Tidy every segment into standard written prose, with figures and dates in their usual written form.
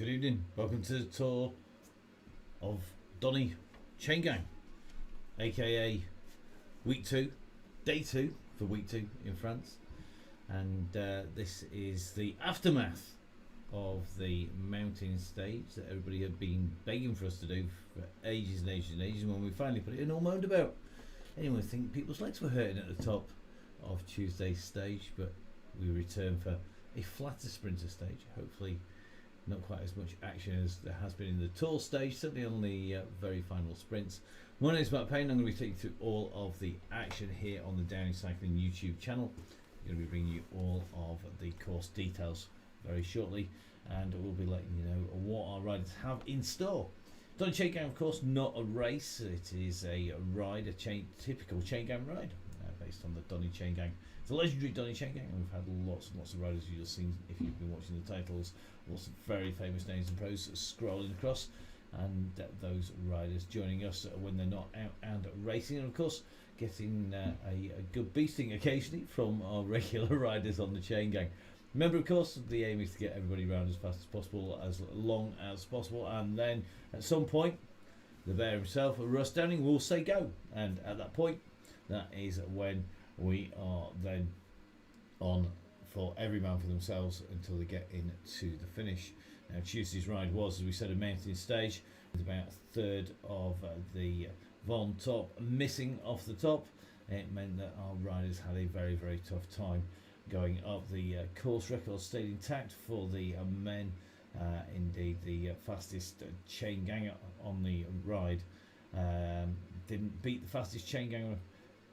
Good evening. Welcome to the tour of Donny Chain Gang, aka week 2, day 2 for week 2 in France. And this is the aftermath of the mountain stage that everybody had been begging for us to do for ages and ages and ages. And when we finally put it in, all moaned about. Anyone think people's legs were hurting at the top of Tuesday's stage, but we return for a flatter sprinter stage. Hopefully not quite as much action as there has been in the tour stage, certainly on the very final sprints. My name is Matt Payne. I'm going to be taking you through all of the action here on the Downing Cycling YouTube channel. I'm going to be bringing you all of the course details very shortly, and we'll be letting you know what our riders have in store. Donny Chain Gang, of course, not a race. It is a ride, typical chain gang ride, based on the Donny Chain Gang. It's a legendary Donny Chain Gang, and we've had lots and lots of riders you'll have seen if you've been watching the titles. Lots of very famous names and pros scrolling across, and those riders joining us when they're not out and racing, and of course getting a good beating occasionally from our regular riders on the Chain Gang. Remember, of course, the aim is to get everybody around as fast as possible, as long as possible, and then at some point the bear himself, Russ Downing, will say go, and at that point, that is when we are then on for every man for themselves until they get into the finish. Now, Tuesday's ride was, as we said, a mountain stage with about a third of the Von top missing off the top. It meant that our riders had a very, very tough time going up. The course record stayed intact for the men. Indeed, the fastest chain ganger on the ride didn't beat the fastest chain ganger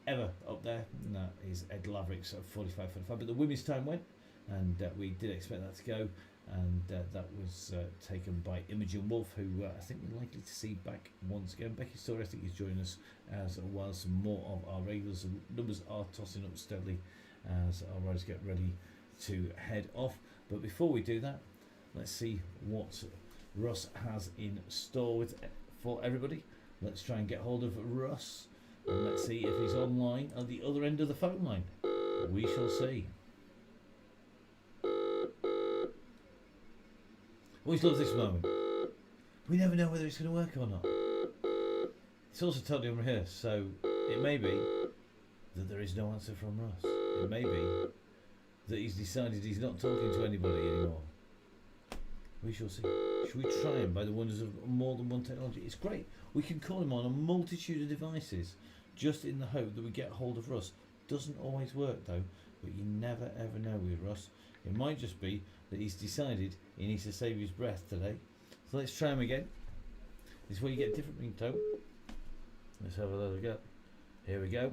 ever up there, and that is Ed Laverick's 45.45. But the women's time went, and we did expect that to go, and that was taken by Imogen Wolf, who I think we're likely to see back once again. Becky Story, I think, is joining us as well. Some more of our regulars. The numbers are tossing up steadily as our riders get ready to head off. But before we do that, let's see what Russ has in store for everybody. Let's try and get hold of Russ, and let's see if he's online at the other end of the phone line. We shall see. Always love this moment. We never know whether it's going to work or not. It's also totally unrehearsed, so it may be that there is no answer from Russ. It may be that he's decided he's not talking to anybody anymore. We shall see. Should we try him by the wonders of more than one technology? It's great. We can call him on a multitude of devices just in the hope that we get hold of Russ. Doesn't always work though, but you never ever know with Russ. It might just be that he's decided he needs to save his breath today. So let's try him again. This is where you get a different ringtone. Let's have a little go. Here we go.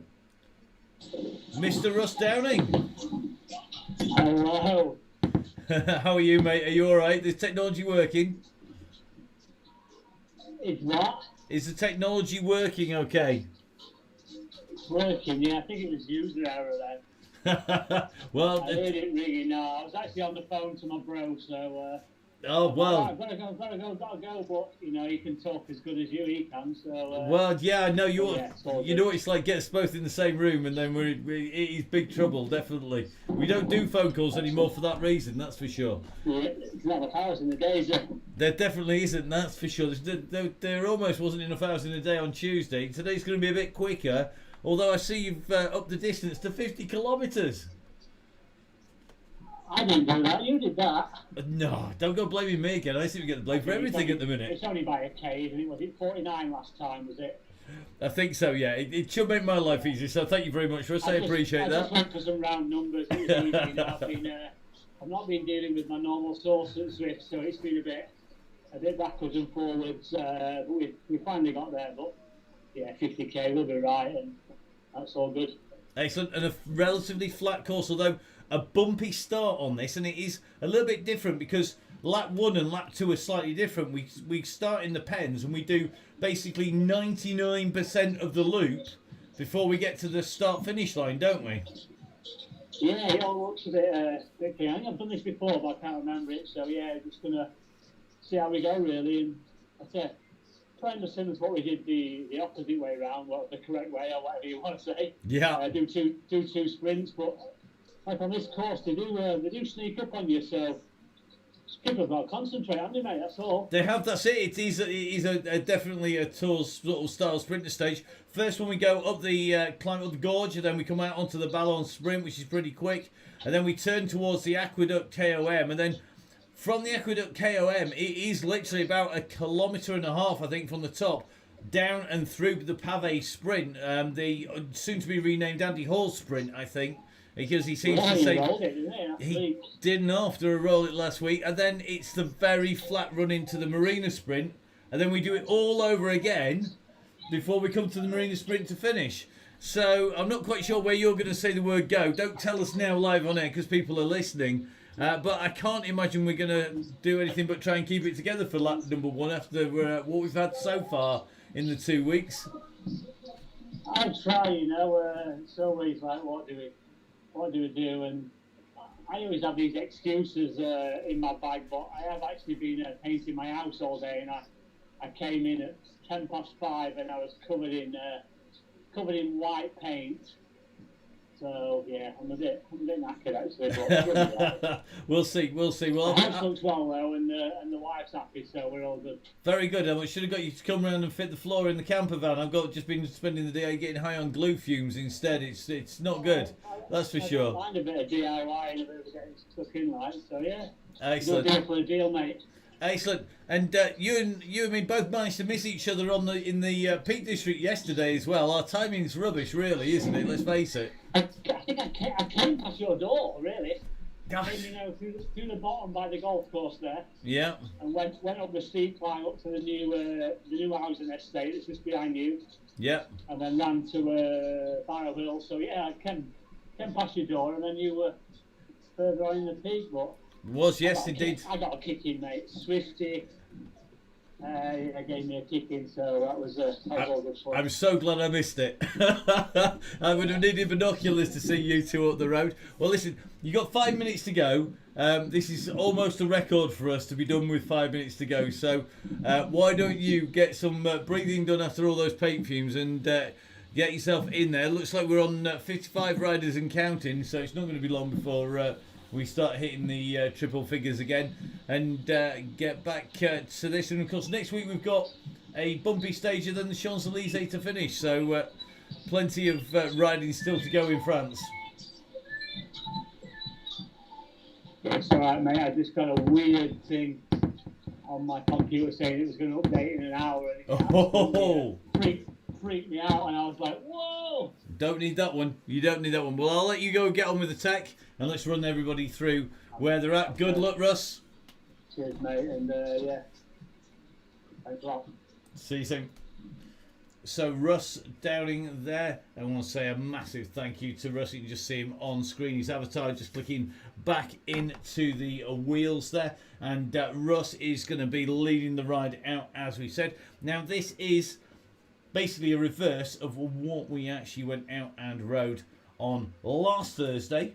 Mr. Russ Downing. Hello. How are you, mate? Are you alright? Is technology working? It's what? Is the technology working okay? It's working, yeah. I think it was user error then. Well, I heard it ringing now. I was actually on the phone to my bro, so... oh, well... I've got to go, but, you know, he can talk as good as he can, so... well, yeah, I know you. Yeah, you know what it's like, get us both in the same room and then it's big trouble, definitely. We don't do phone calls anymore for that reason, that's for sure. Yeah, it's not enough hours in the day, is it? There definitely isn't, that's for sure. There almost wasn't enough hours in a day on Tuesday. Today's going to be a bit quicker, although I see you've upped the distance to 50 kilometres. I didn't do that. You did that. No, don't go blaming me again. I seem to get the blame for everything at the minute. It's only by a K, isn't it? Was it 49 last time, was it? I think so, yeah. It should make my life easier, so thank you very much, Russ. I appreciate that. I just went for some round numbers. It was easy, you know, I've not been dealing with my normal source at Swift, so it's been a bit backwards and forwards. But we finally got there, but yeah, 50k will be right, and that's all good. Excellent, and a relatively flat course, although a bumpy start on this, and it is a little bit different because lap 1 and lap 2 are slightly different. We start in the pens and we do basically 99% of the loop before we get to the start-finish line, don't we? Yeah, it all looks a bit clean. I think I've done this before, but I can't remember it. So yeah, just gonna see how we go really, and I say trying to similar to what we did the opposite way around, what the correct way or whatever you want to say. Yeah. Do two sprints, but like on this course they do sneak up on you. So People have got to concentrate, haven't they, mate? That's all. They have, that's it. It is a definitely a tour sort of style sprinter stage. First one we go up the climb up the gorge, and then we come out onto the Ballon Sprint, which is pretty quick, and then we turn towards the Aqueduct KOM, and then from the Aqueduct KOM, it is literally about 1.5 kilometres, I think, from the top down and through the Pavé Sprint, the soon to be renamed Andy Hall Sprint, I think. Because he seems to say he didn't after a roll it last week, and then it's the very flat run into the Marina Sprint, and then we do it all over again before we come to the Marina Sprint to finish. So I'm not quite sure where you're going to say the word go. Don't tell us now live on air because people are listening. But I can't imagine we're going to do anything but try and keep it together for lap number 1 after what we've had so far in the 2 weeks. I'll try, you know. It's always like, what do we do? And I always have these excuses in my bag, but I have actually been painting my house all day, and I came in at 5:10 and I was covered in white paint. So yeah, I'm a bit knackered actually. But we'll see. Well, the house looks well though, and the wife's happy, so we're all good. Very good. I should have got you to come around and fit the floor in the camper van. I've just been spending the day getting high on glue fumes instead. It's not good. That's for sure. I find a bit of DIY and a bit of getting stuck in, like, so yeah. Excellent. Good deal for a deal, mate. Excellent. And you and me both managed to miss each other in the Peak District yesterday as well. Our timing's rubbish, really, isn't it? Let's face it. I think I came past your door, really. Through the bottom by the golf course there. Yeah. And went up the steep climb up to the new housing estate that's just behind you. Yeah. And then ran to Barrow Hill. So yeah, I came past your door, and then you were further on in the peak. But was, yes, indeed. I got a kick in, mate. Swifty. Gave me a kick in, so that was all good fun. I'm so glad I missed it. I would have needed binoculars to see you two up the road. Well, listen, you got 5 minutes to go. This is almost a record for us to be done with 5 minutes to go. So why don't you get some breathing done after all those paint fumes and get yourself in there. Looks like we're on 55 riders and counting, so it's not going to be long before we start hitting the triple figures again and get back to this. And of course, next week we've got a bumpy stage and then the Champs-Élysées to finish. So plenty of riding still to go in France. It's all right, mate. I just got a weird thing on my computer saying it was going to update in an hour. And it freaked me out, and I was like, whoa! Don't need that one. You don't need that one. Well, I'll let you go get on with the tech, and let's run everybody through where they're at. Good luck, Russ. Cheers, mate, and yeah, thanks a lot. See you soon. So Russ Downing there. I want to say a massive thank you to Russ. You can just see him on screen. His avatar just clicking back into the wheels there. And Russ is going to be leading the ride out, as we said. Now, this is basically a reverse of what we actually went out and rode on last Thursday.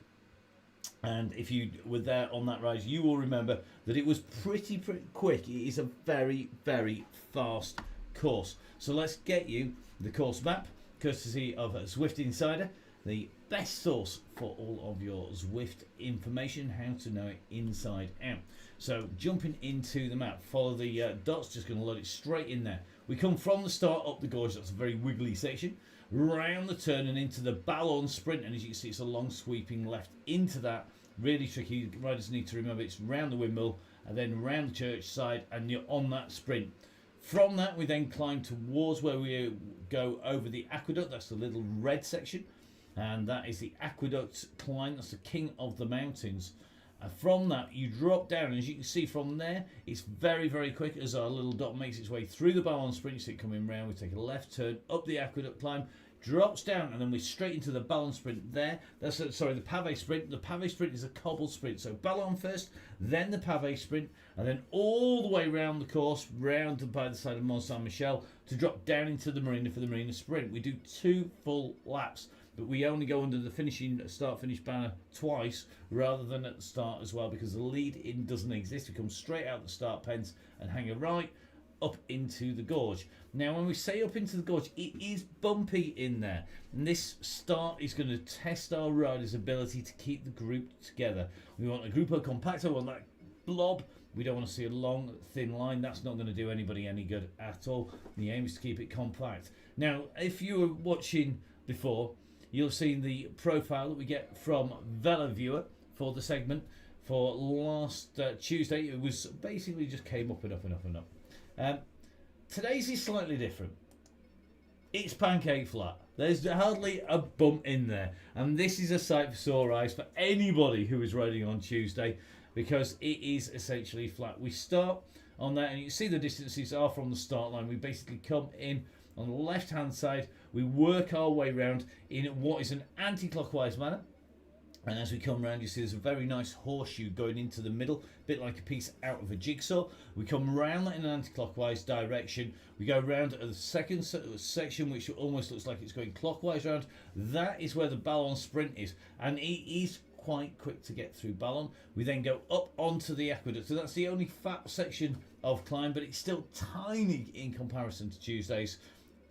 And if you were there on that ride, you will remember that it was pretty quick. It is a very, very fast course. So let's get you the course map, courtesy of Zwift Insider, the best source for all of your Zwift information, how to know it inside out. So jumping into the map, follow the dots, just going to load it straight in there. We come from the start up the gorge, that's a very wiggly section, round the turn and into the Ballon Sprint, and as you can see it's a long sweeping left into that. Really tricky, riders need to remember it's round the windmill and then round the church side and you're on that sprint. From that we then climb towards where we go over the aqueduct, that's the little red section, and that is the aqueduct climb, that's the king of the mountains. From that you drop down, and as you can see from there it's very, very quick as our little dot makes its way through the Ballon Sprint. You see it coming round, we take a left turn up the aqueduct climb, drops down, and then we're straight into the Ballon Sprint there. That's the Pavé Sprint. The Pavé Sprint is a cobbled sprint, so Ballon first, then the Pavé Sprint, and then all the way round the course, round by the side of Mont Saint-Michel to drop down into the Marina for the Marina Sprint. We do 2 full laps, but we only go under the start-finish banner twice rather than at the start as well, because the lead-in doesn't exist. We come straight out the start pens and hang a right up into the gorge. Now, when we say up into the gorge, it is bumpy in there, and this start is going to test our riders' ability to keep the group together. We want a Gruppo Compacto, we want that blob. We don't want to see a long, thin line. That's not going to do anybody any good at all. The aim is to keep it compact. Now, if you were watching before, you'll have seen the profile that we get from VeloViewer for the segment for last Tuesday. It was basically just came up and up and up and up. Today's is slightly different. It's pancake flat. There's hardly a bump in there. And this is a sight for sore eyes for anybody who is riding on Tuesday, because it is essentially flat. We start on that, and you can see the distances are from the start line. We basically come in on the left hand side. We work our way round in what is an anti-clockwise manner. And as we come round, you see there's a very nice horseshoe going into the middle, a bit like a piece out of a jigsaw. We come round that in an anti-clockwise direction. We go round the second section, which almost looks like it's going clockwise round. That is where the Ballon sprint is, and it is quite quick to get through Ballon. We then go up onto the aqueduct, so that's the only fat section of climb, but it's still tiny in comparison to Tuesday's.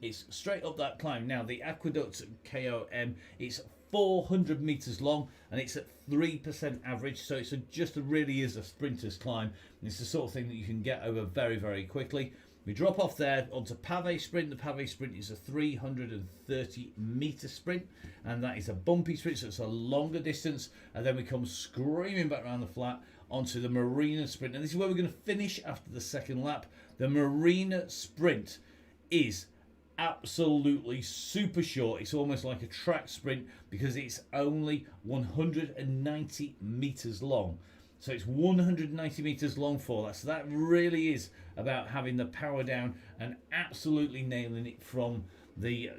It's straight up that climb. Now, the aqueduct KOM, it's 400 meters long, and it's at 3% average, so it's really is a sprinter's climb. And it's the sort of thing that you can get over very, very quickly. We drop off there onto Pavé Sprint. The Pavé Sprint is a 330 meter sprint, and that is a bumpy sprint, so it's a longer distance. And then we come screaming back around the flat onto the Marina Sprint, and this is where we're going to finish after the second lap. The Marina Sprint is absolutely super short. It's almost like a track sprint because it's only 190 meters long. So it's 190 meters long for that. So that really is about having the power down and absolutely nailing it from the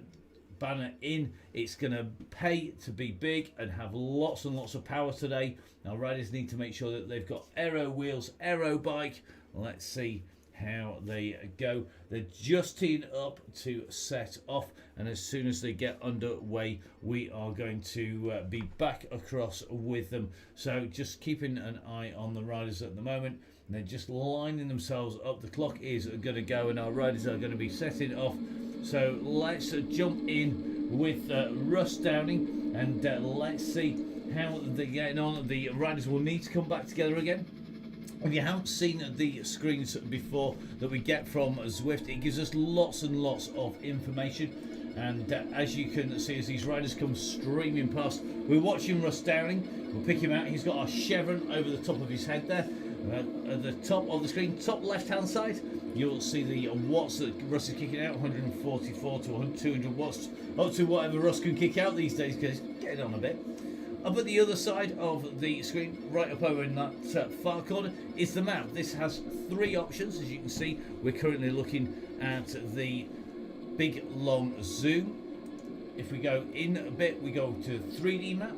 banner in. It's going to pay to be big and have lots and lots of power today. Now, riders need to make sure that they've got aero wheels, aero bike. Let's see how they go. They're just teeing up to set off, and as soon as they get underway, we are going to be back across with them. So just keeping an eye on the riders at the moment. They're just lining themselves up. The clock is going to go, and our riders are going to be setting off. So let's jump in with Russ Downing, and let's see how they're getting on. The riders will need to come back together again. If you haven't seen the screens before that we get from Zwift, it gives us lots and lots of information. And as you can see, as these riders come streaming past, we're watching Russ Downing. We'll pick him out. He's got a chevron over the top of his head there. At the top of the screen, top left-hand side, you'll see the watts that Russ is kicking out, 144 to 200 watts, up to whatever Russ can kick out these days, because he's getting on a bit. Up at the other side of the screen, right up over in that far corner, is the map. This has three options. As you can see, we're currently looking at the big long zoom. If we go in a bit, we go to 3D map.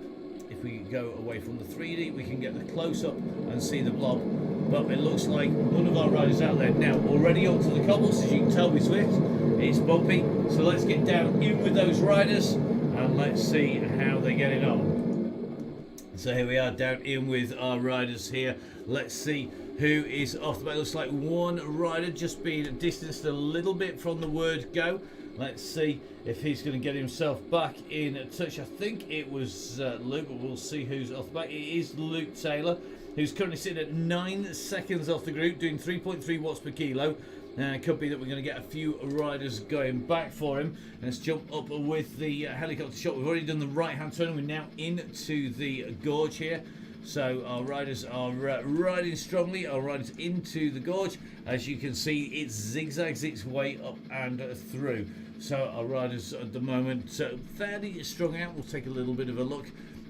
If we go away from the 3D, we can get the close-up and see the blob. But it looks like one of our riders out there now, already up to the cobbles. As you can tell with Zwift, it's bumpy. So let's get down in with those riders and let's see how they're getting on. So here we are down in with our riders here. Let's see who is off the back. Looks like one rider just being distanced a little bit from the word go. Let's see if he's going to get himself back in touch. I think it was Luke, but we'll see who's off the back. It is Luke Taylor, who's currently sitting at 9 seconds off the group, doing 3.3 watts per kilo. It could be that we're going to get a few riders going back for him. Let's jump up with the helicopter shot. We've already done the right-hand turn. We're now into the gorge here. So our riders are riding strongly. Our riders into the gorge. As you can see, it zigzags its way up and through. So our riders at the moment fairly strung out. We'll take a little bit of a look.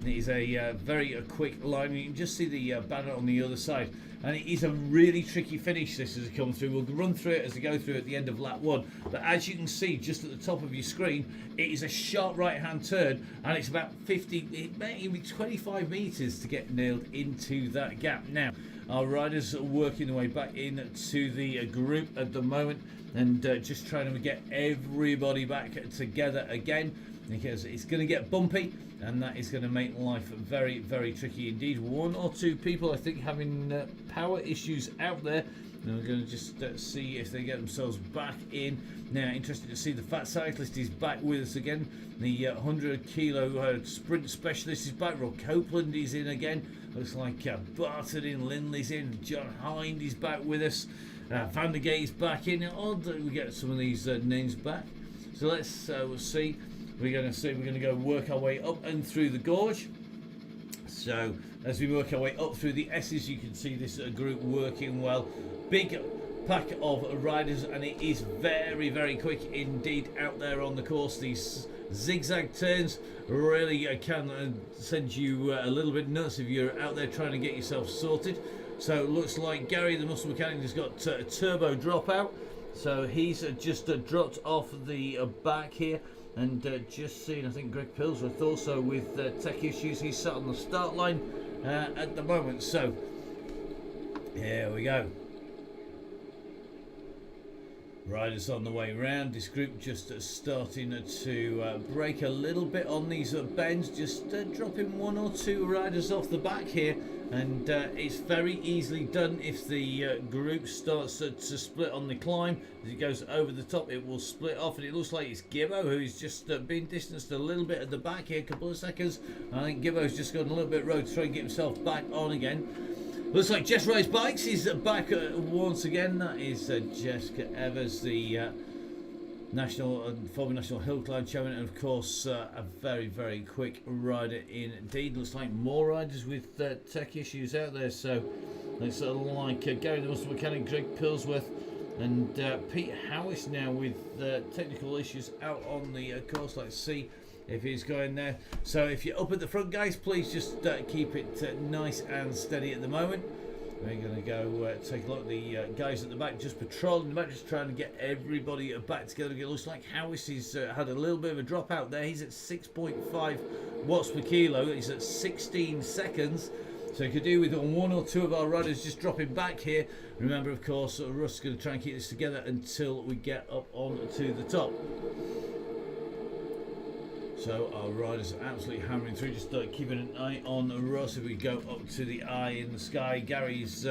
It is a very quick line. You can just see the banner on the other side. And it is a really tricky finish, this as it comes through. We'll run through it as we go through at the end of lap 1. But as you can see, just at the top of your screen, it is a sharp right-hand turn. And it's about 50, it may even be 25 metres to get nailed into that gap. Now, our riders are working their way back into the group at the moment. And just trying to get everybody back together again. Because it's going to get bumpy, and that is going to make life very, very tricky indeed. One or two people, I think, having power issues out there. And we're going to just see if they get themselves back in. Now, interesting to see the Fat Cyclist is back with us again. The 100 kilo sprint specialist is back. Rob Copeland is in again. Looks like Barton in, Lindley's in, John Hind is back with us, Van der Gate is back in. Odd that we get some of these names back. So let's see. We're going to go work our way up and through the gorge. So as we work our way up through the S's, you can see this group working well. Big pack of riders, and it is very, very quick indeed out there on the course. These zigzag turns really can send you a little bit nuts if you're out there trying to get yourself sorted. So it looks like Gary the muscle mechanic has got a turbo dropout, so he's just dropped off the back here. And just seen, I think Greg Pillsworth also with tech issues. He's sat on the start line at the moment. So here we go. Riders on the way round. This group just starting to brake a little bit on these bends, just dropping one or two riders off the back here, and it's very easily done. If the group starts to split on the climb, as it goes over the top, it will split off, and it looks like it's Gibbo who's just been distanced a little bit at the back here, a couple of seconds. I think Gibbo's just gone a little bit road to try and get himself back on again. Looks like Jess Rose Bikes is back once again. That is Jessica Evers, the national and former national hill climb champion, and of course a very, very quick rider indeed. Looks like more riders with tech issues out there. So looks like Gary the muscle mechanic, Greg Pillsworth, and Pete Howis now with technical issues out on the course. Let's see if he's going there. So if you're up at the front, guys, please just keep it nice and steady at the moment. We're going to go take a look at the guys at the back, just patrolling the back, just trying to get everybody back together. It looks like Howis has had a little bit of a drop out there. He's at 6.5 watts per kilo. He's at 16 seconds. So you could do with one or two of our riders just dropping back here. Remember, of course, Russ is going to try and keep this together until we get up onto the top. So our riders are absolutely hammering through, just keeping an eye on Russ. If we go up to the eye in the sky, Gary's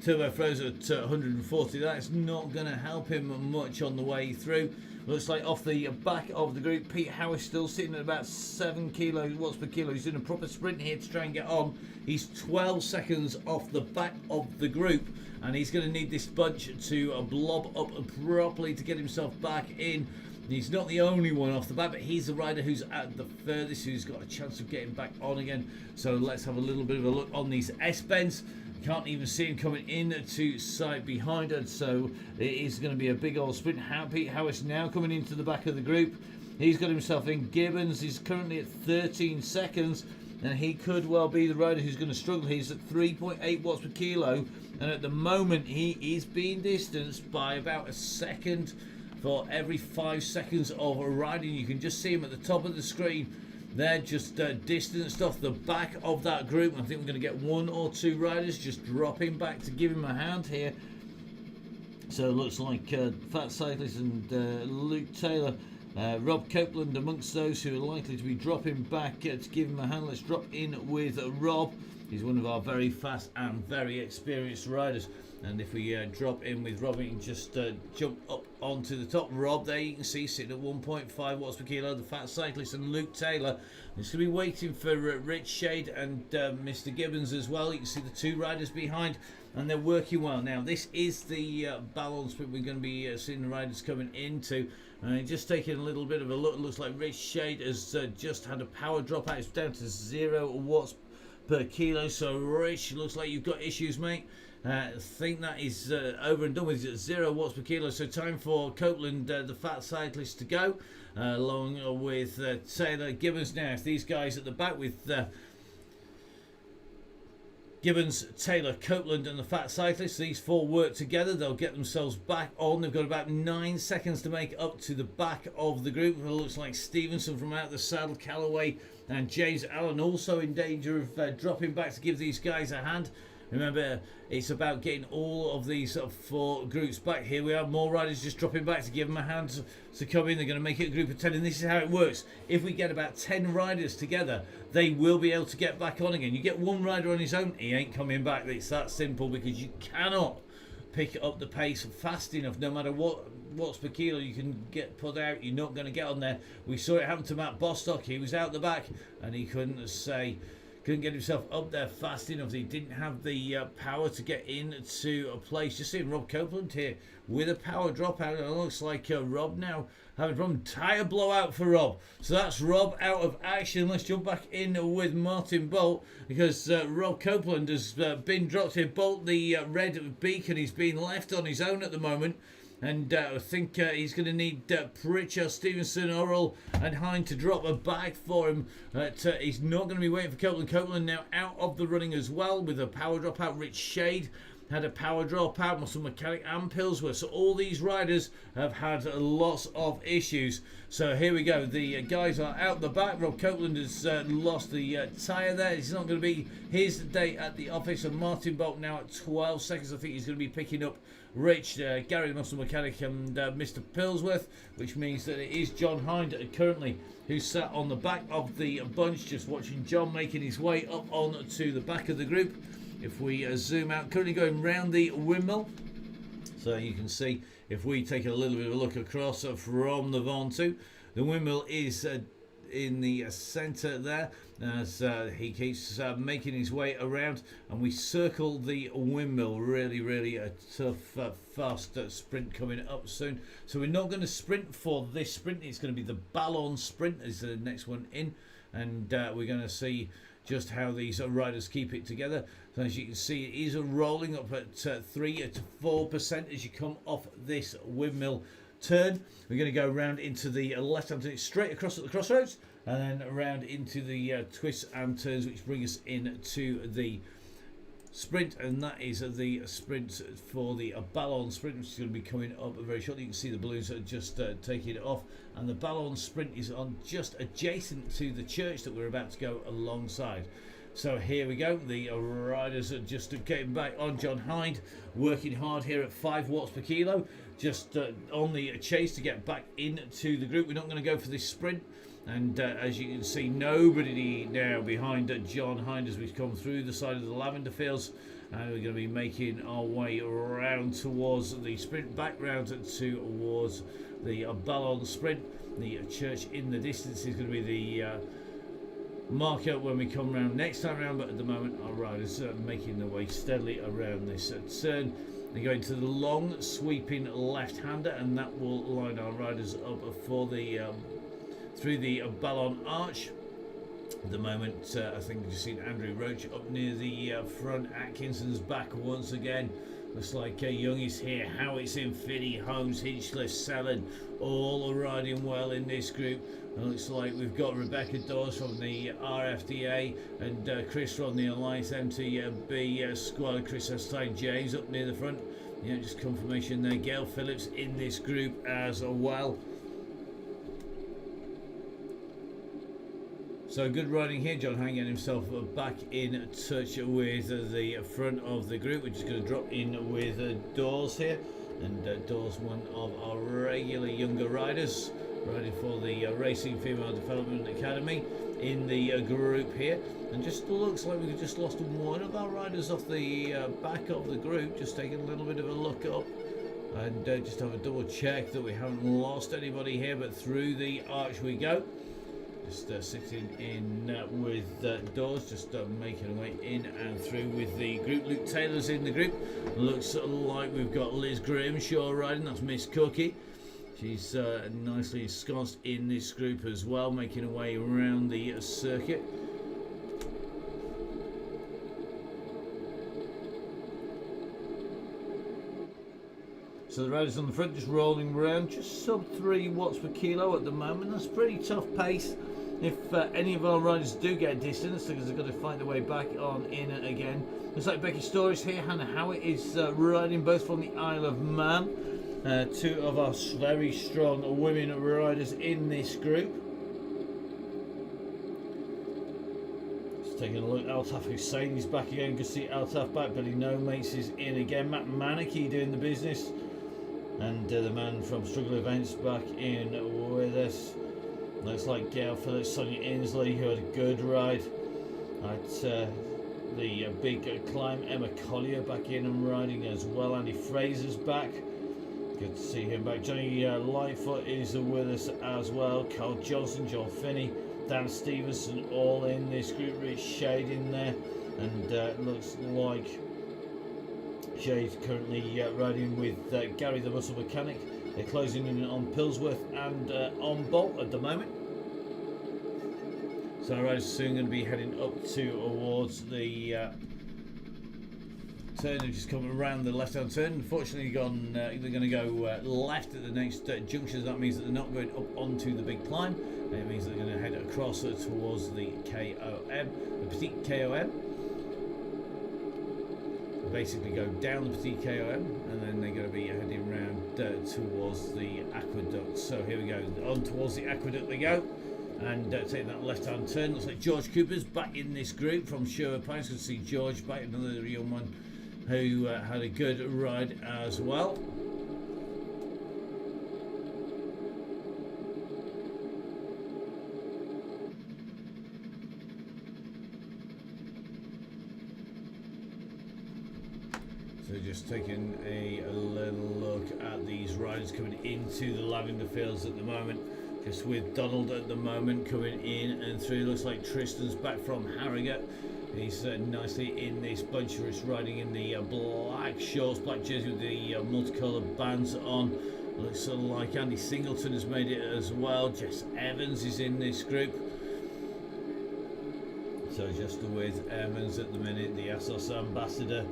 turbo froze at 140. That's not going to help him much on the way through. Looks like off the back of the group, Pete Howis still sitting at about 7 watts per kilo. He's doing a proper sprint here to try and get on. He's 12 seconds off the back of the group, and he's going to need this bunch to blob up properly to get himself back in. He's not the only one off the back, but he's the rider who's at the furthest, who's got a chance of getting back on again. So let's have a little bit of a look on these S-bends. Can't even see him coming in to sight behind us, so it is going to be a big old sprint. Pete Howis now coming into the back of the group. He's got himself in. Gibbons is currently at 13 seconds, and he could well be the rider who's going to struggle. He's at 3.8 watts per kilo, and at the moment he is being distanced by about a second for every 5 seconds of riding. You can just see him at the top of the screen. They're just distanced off the back of that group. I think we're going to get one or two riders just dropping back to give him a hand here. So it looks like Fat Cyclist and Luke Taylor, Rob Copeland amongst those who are likely to be dropping back to give him a hand. Let's drop in with Rob. He's one of our very fast and very experienced riders. And if we drop in with Rob, we can just jump up onto the top. Rob there, you can see, sitting at 1.5 watts per kilo. The Fat Cyclist and Luke Taylor. He's going to be waiting for Rich Shade and Mr. Gibbons as well. You can see the two riders behind, and they're working well. Now, this is the balance that we're going to be seeing the riders coming into. And just taking a little bit of a look, it looks like Rich Shade has just had a power drop out. It's down to 0 watts per kilo. So, Rich, looks like you've got issues, mate. I think that is over and done with. It's at 0 watts per kilo. So time for Copeland, the Fat Cyclist, to go along with Taylor, Gibbons. Now, if these guys at the back with Gibbons, Taylor, Copeland and the Fat Cyclist, these four work together, they'll get themselves back on. They've got about 9 seconds to make up to the back of the group. It looks like Stevenson from out the saddle, Callaway and James Allen also in danger of dropping back to give these guys a hand. Remember, it's about getting all of these four groups back. Here we are, more riders just dropping back to give them a hand to come in. They're going to make it a group of 10, and this is how it works. If we get about 10 riders together, they will be able to get back on again. You get one rider on his own, he ain't coming back. It's that simple, because you cannot pick up the pace fast enough. No matter what watts per kilo you can get put out, you're not going to get on there. We saw it happen to Matt Bostock. He was out the back, and he couldn't say couldn't get himself up there fast enough. He didn't have the power to get into a place. Just seeing Rob Copeland here with a power dropout. It looks like Rob now having a problem. Tyre blowout for Rob. So that's Rob out of action. Let's jump back in with Martin Bolt, because Rob Copeland has been dropped here. Bolt, the red beacon, he's been left on his own at the moment. And I think he's going to need Pritchard, Stevenson, Orrell and Hind to drop a bag for him. He's not going to be waiting for Copeland. Copeland now out of the running as well with a power dropout. Rich Shade had a power dropout. Muscle Mechanic and Pillsworth. So all these riders have had lots of issues. So here we go. The guys are out the back. Rob Copeland has lost the tyre there. It's not going to be his day at the office. And Martin Bolt now at 12 seconds. I think he's going to be picking up Rich, Gary the Muscle Mechanic and Mr. Pillsworth, which means that it is John Hind currently who's sat on the back of the bunch, just watching John making his way up on to the back of the group. If we zoom out, currently going round the windmill, so you can see if we take a little bit of a look across from the Vaughan 2, the windmill is in the centre there as he keeps making his way around, and we circle the windmill. Really a tough fast sprint coming up soon. So we're not going to sprint for this sprint. It's going to be the Ballon sprint is the next one in, and we're going to see just how these riders keep it together. So as you can see, it is rolling up at 3 to 4% as you come off this windmill turn. We're going to go round into the left hand turn, straight across at the crossroads, and then around into the twists and turns, which bring us into the sprint, and that is the sprint for the Ballon sprint, which is going to be coming up very shortly. You can see the balloons are just taking it off, and the Ballon sprint is on just adjacent to the church that we're about to go alongside. So here we go. The riders are just getting back on. John Hind working hard here at 5 watts per kilo, just on the chase to get back into the group. We're not going to go for this sprint, and as you can see, nobody now behind John Hind as we come through the side of the lavender fields, and we're going to be making our way around towards the sprint, back round towards the Ballon sprint. The church in the distance is going to be the marker when we come round next time round, but at the moment our riders are making their way steadily around this turn. They're going to the long sweeping left-hander, and that will line our riders up for the through the Ballon arch. At the moment, I think you've seen Andrew Roach up near the front. Atkinson's back once again. Looks like Young is here. Howitt's in, Finney, Holmes, Hinchliffe, Sellen, all riding well in this group. And looks like we've got Rebecca Dawes from the RFDA and Chris from the Alliance MTB squad. Chris Hastine James up near the front. Yeah, just confirmation there. Gail Phillips in this group as well. So good riding here. John Hind getting himself back in touch with the front of the group. We're just going to drop in with Dawes here. And Dawes, one of our regular younger riders, riding for the Racing Female Development Academy in the group here. And just looks like we've just lost one of our riders off the back of the group. Just taking a little bit of a look up and just have a double check that we haven't lost anybody here, but through the arch we go. Just sitting in with Dawes, just making our way in and through with the group. Luke Taylor's in the group. Looks like we've got Liz Grimshaw riding. That's Miss Cookie. She's nicely ensconced in this group as well, making her way around the circuit. So the riders on the front just rolling around, just sub 3 watts per kilo at the moment. That's pretty tough pace. If any of our riders do get distance, because they've got to find their way back on in again. Looks like Becky Storrs here. Hannah Howitt is riding, both from the Isle of Man. 2 of our very strong women riders in this group. Just taking a look, Altaf Hussein is back again. Good to see Altaf back. Billy No Mates is in again. Matt Manicky doing the business. And the man from Struggle Events back in with us. Looks like Gail Phillips, Sonia Inslee, who had a good ride at the big climb. Emma Collier back in and riding as well. Andy Fraser's back. Good to see him back. Johnny Lightfoot is with us as well. Carl Johnson, John Finney, Dan Stevenson all in this group. Rich Shade in there, and looks like Shade's currently riding with Gary the Muscle Mechanic. They're closing in on Pillsworth and on Bolt at the moment. So our riders soon going to be heading up towards the turn. They've just come around the left-hand turn. Unfortunately, they're going to go left at the next junction. That means that they're not going up onto the big climb. It means they're going to head across towards the KOM, the Petite KOM. Basically go down the Petite KOM, and then they're going to be heading round towards the aqueduct. So here we go, on towards the aqueduct they go, and taking that left-hand turn. Looks like George Cooper's back in this group from Sherwood Pines. Good to see George back, another young one who had a good ride as well. So just taking a little look at these riders coming into the lavender fields at the moment. Just with Donald at the moment coming in and through. Looks like Tristan's back from Harrogate. He's nicely in this bunch. He's riding in the black shorts, black jersey with the multicoloured bands on. Looks like Andy Singleton has made it as well. Jess Evans is in this group. So just with Evans at the minute, the ASOS ambassador.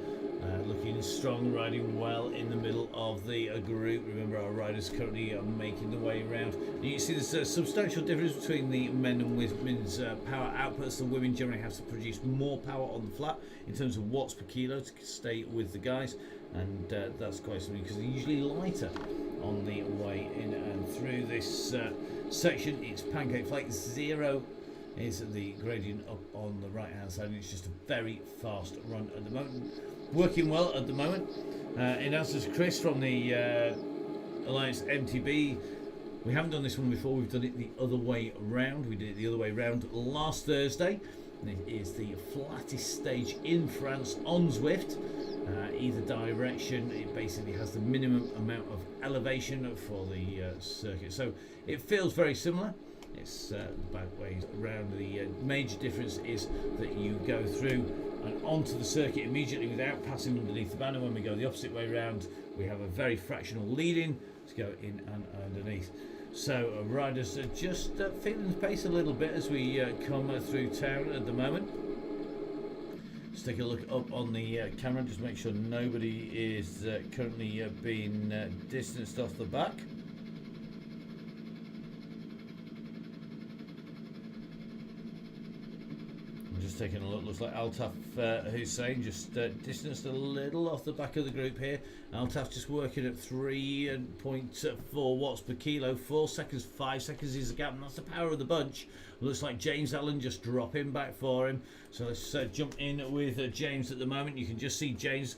Looking strong, riding well in the middle of the group. Remember, our riders currently are making the way around. You can see there's a substantial difference between the men and women's power outputs. The women generally have to produce more power on the flat in terms of watts per kilo to stay with the guys, and that's quite something because they're usually lighter on the way in and through this section. It's pancake flake 0 is the gradient up on the right hand side, and it's just a very fast run at the moment. Working well at the moment. In answer to Chris from the Alliance MTB, we haven't done this one before. We've done it the other way round. We did it the other way round last Thursday. It is the flattest stage in France on Zwift. Either direction, it basically has the minimum amount of elevation for the circuit. So it feels very similar. It's both ways around. The major difference is that you go through and onto the circuit immediately without passing underneath the banner. When we go the opposite way round, we have a very fractional lead-in to go in and underneath. So riders are just feeling the pace a little bit as we come through town at the moment. Let's take a look up on the camera, just make sure nobody is currently being distanced off the back. Just taking a look, looks like Altaf Hussein just distanced a little off the back of the group here. Altaf just working at 3.4 watts per kilo, 4 seconds, 5 seconds is the gap, and that's the power of the bunch. Looks like James Allen just dropping back for him. So let's jump in with James at the moment. You can just see James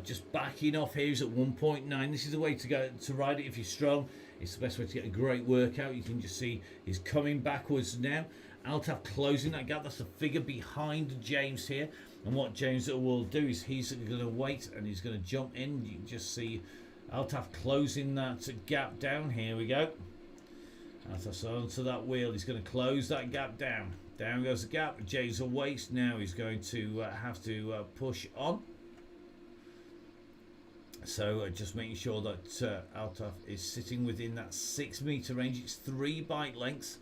just backing off here. He's at 1.9. This is the way to go to ride it if you're strong. It's the best way to get a great workout. You can just see he's coming backwards now. Altaf closing that gap. That's the figure behind James here, and what James will do is he's going to wait and he's going to jump in. You can just see Altaf closing that gap down. Here we go. Altaf's onto that wheel. He's going to close that gap down. Down goes the gap. James awaits. Now he's going to have to push on. So just making sure that Altaf is sitting within that 6 meter range. It's 3 bike lengths.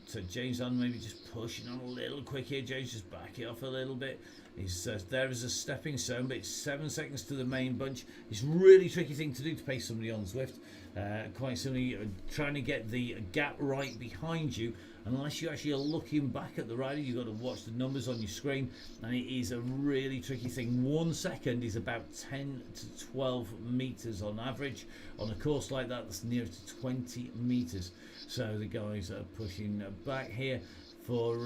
So James on maybe just pushing on a little quick here. James just back it off a little bit. He's there as a stepping stone, but it's 7 seconds to the main bunch. It's a really tricky thing to do to pace somebody on Zwift. Quite simply trying to get the gap right behind you. Unless you actually are looking back at the rider, you've got to watch the numbers on your screen, and it is a really tricky thing. 1 second is about 10 to 12 meters on average. On a course like that, that's near to 20 meters. So the guys are pushing back here for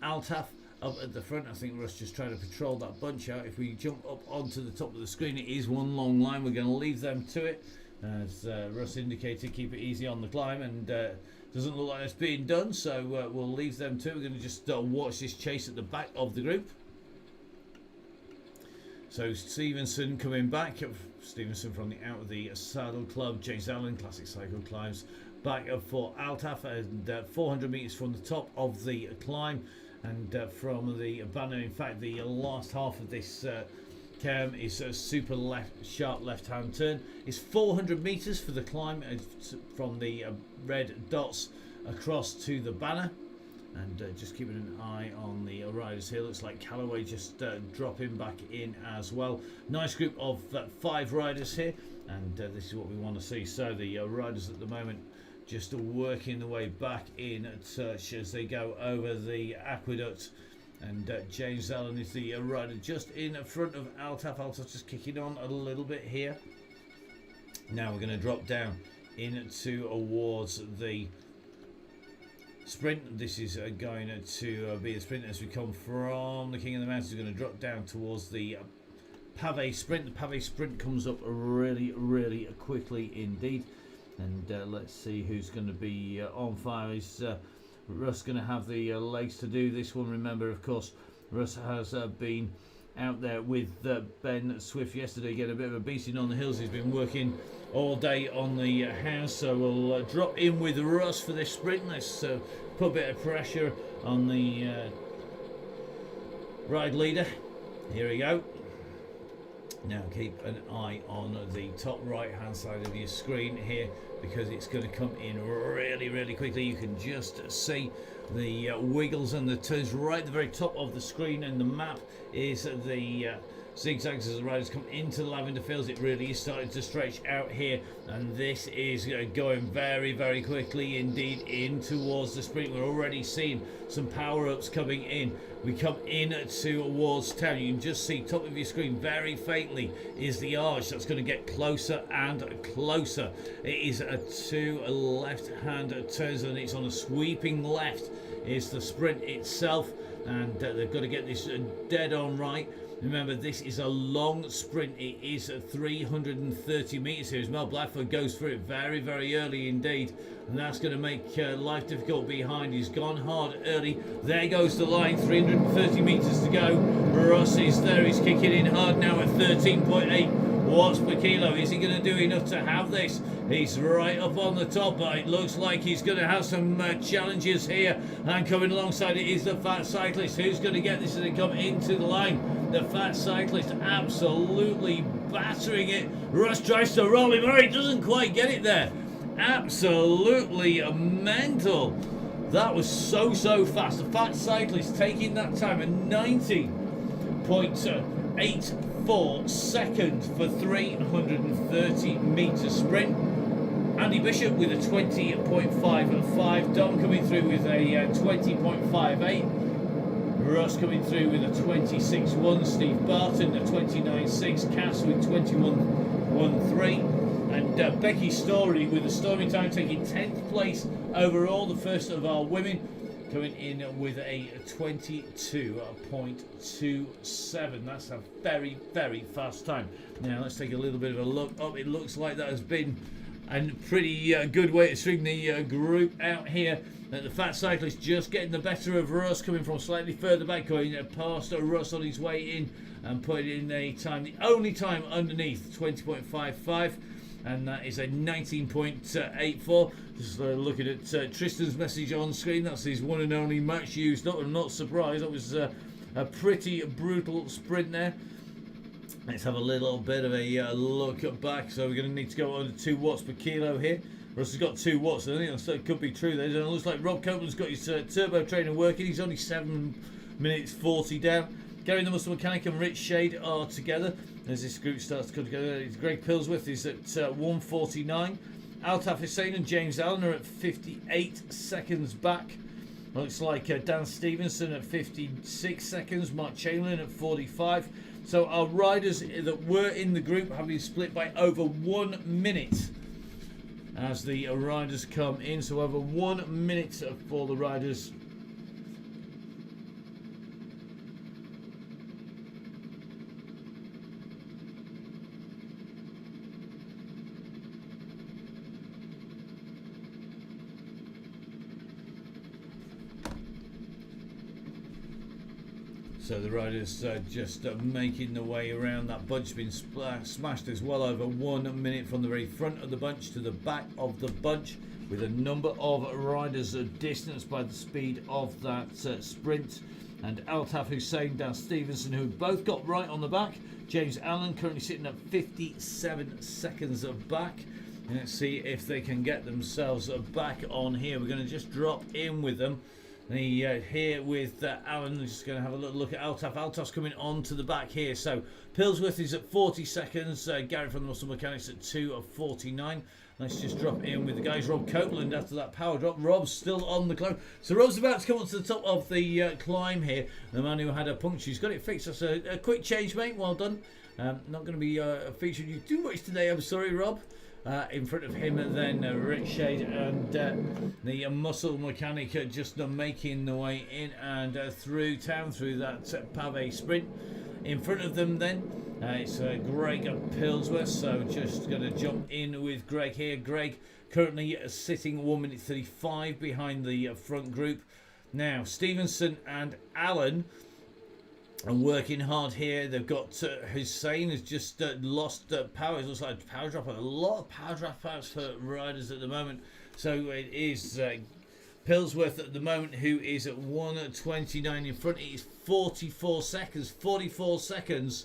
Altaf up at the front. I think Russ just trying to patrol that bunch out. If we jump up onto the top of the screen, it is one long line. We're going to leave them to it. As Russ indicated, keep it easy on the climb, and doesn't look like it's being done, so we'll leave them to it. We're going to just watch this chase at the back of the group. So Stevenson coming back. Stevenson from the Out of the Saddle Club. James Allen, Classic Cycle Climbs. back for Altaf, and 400 meters from the top of the climb, and from the banner. In fact, the last half of this term is a super sharp left-hand turn. It's 400 meters for the climb from the red dots across to the banner. And just keeping an eye on the riders here. Looks like Callaway just dropping back in as well. Nice group of 5 riders here, and this is what we want to see. So the riders at the moment just working their way back in touch as they go over the aqueduct. And James Allen is the rider just in front of Altaf. Altaf just kicking on a little bit here. Now we're going to drop down into towards the sprint. This is going to be the sprint as we come from the King of the Mountains. We're going to drop down towards the pavé sprint. The pavé sprint comes up really quickly indeed, and let's see who's going to be on fire. Is Russ going to have the legs to do this one? Remember, of course, Russ has been out there with Ben Swift yesterday, getting a bit of a beating on the hills. He's been working all day on the house, so we'll drop in with Russ for this sprint. Let's put a bit of pressure on the ride leader. Here we go. Now keep an eye on the top right hand side of your screen here, because it's going to come in really quickly. You can just see the wiggles and the turns right at the very top of the screen, and the map is the zigzags as the riders come into the lavender fields. It really is starting to stretch out here, and this is going very quickly indeed in towards the sprint. We're already seeing some power-ups coming in. We come in towards town. You can just see top of your screen very faintly is the arch that's going to get closer and closer. It is a 2 left-hand turns, and it's on a sweeping left is the sprint itself, and they've got to get this dead on right. Remember, this is a long sprint. It is 330 metres here as Mel Blackford goes through it very early indeed, and that's going to make life difficult behind. He's gone hard early. There goes the line, 330 metres to go. Ross is there. He's kicking in hard now at 13.8 watts per kilo. Is he going to do enough to have this? He's right up on the top, but it looks like he's going to have some challenges here. And coming alongside it is the Fat Cyclist. Who's going to get this as they come into the line? The Fat Cyclist absolutely battering it. Russ tries to roll him. He doesn't quite get it there. Absolutely mental. That was so fast. The Fat Cyclist taking that time at 90.84 seconds for 330 metre sprint. Andy Bishop with a 20.55. Dom coming through with a 20.58. Ross coming through with a 26.1. Steve Barton a 29.6. Cass with 21.13. And Becky Story with the Stormy Time taking 10th place overall, the first of our women, coming in with a 22.27. That's a very fast time. Now let's take a little bit of a look up. It looks like that has been a pretty good way to string the group out here. The Fat Cyclist just getting the better of Russ, coming from slightly further back, going past Russ on his way in and putting in a time, the only time underneath 20.55. And that is a 19.84. Just looking at Tristan's message on screen. That's his one and only match used up. I'm not surprised. That was a pretty brutal sprint there. Let's have a little bit of a look back. So we're going to need to go under 2 watts per kilo here. Russ has got 2 watts. I think that could be true there. It looks like Rob Copeland's got his turbo trainer working. He's only 7 minutes 40 down. Gary the Muscle Mechanic and Rich Shade are together as this group starts to come together. Greg Pillsworth is at 1:49. Altaf Hussein and James Allen are at 58 seconds back. Looks like Dan Stevenson at 56 seconds. Mark Chamberlain at 45. So our riders that were in the group have been split by over 1 minute as the riders come in. So over 1 minute for the riders. So the riders just making the way around. That bunch been smashed as well over 1 minute from the very front of the bunch to the back of the bunch, with a number of riders distanced by the speed of that sprint. And Altaf Hussein, Dan Stevenson, who both got right on the back. James Allen currently sitting at 57 seconds back. And let's see if they can get themselves back on here. We're going to just drop in with them. Here with Alan, just going to have a little look at Altaf. Altaf's coming on to the back here. So Pillsworth is at 40 seconds. Gary from the Muscle Mechanics at 2:49. Let's just drop in with the guys. Rob Copeland after that power drop. Rob's still on the climb. So Rob's about to come up to the top of the climb here. The man who had a puncture, he's got it fixed. That's a quick change, mate. Well done. Not going to be featuring you too much today, I'm sorry, Rob. In front of him then Rick Shade and the muscle mechanic just making the way in and through town through that pave sprint. In front of them then it's Greg Pillsworth, so just going to jump in with Greg here. Greg currently sitting 1 minute 35 behind the front group. Now Stevenson and Allen and working hard here. They've got Hussein has just lost power. It looks like a power drop. A lot of power dropouts for riders at the moment. So it is Pillsworth at the moment who is at 1:29 in front. It is 44 seconds. 44 seconds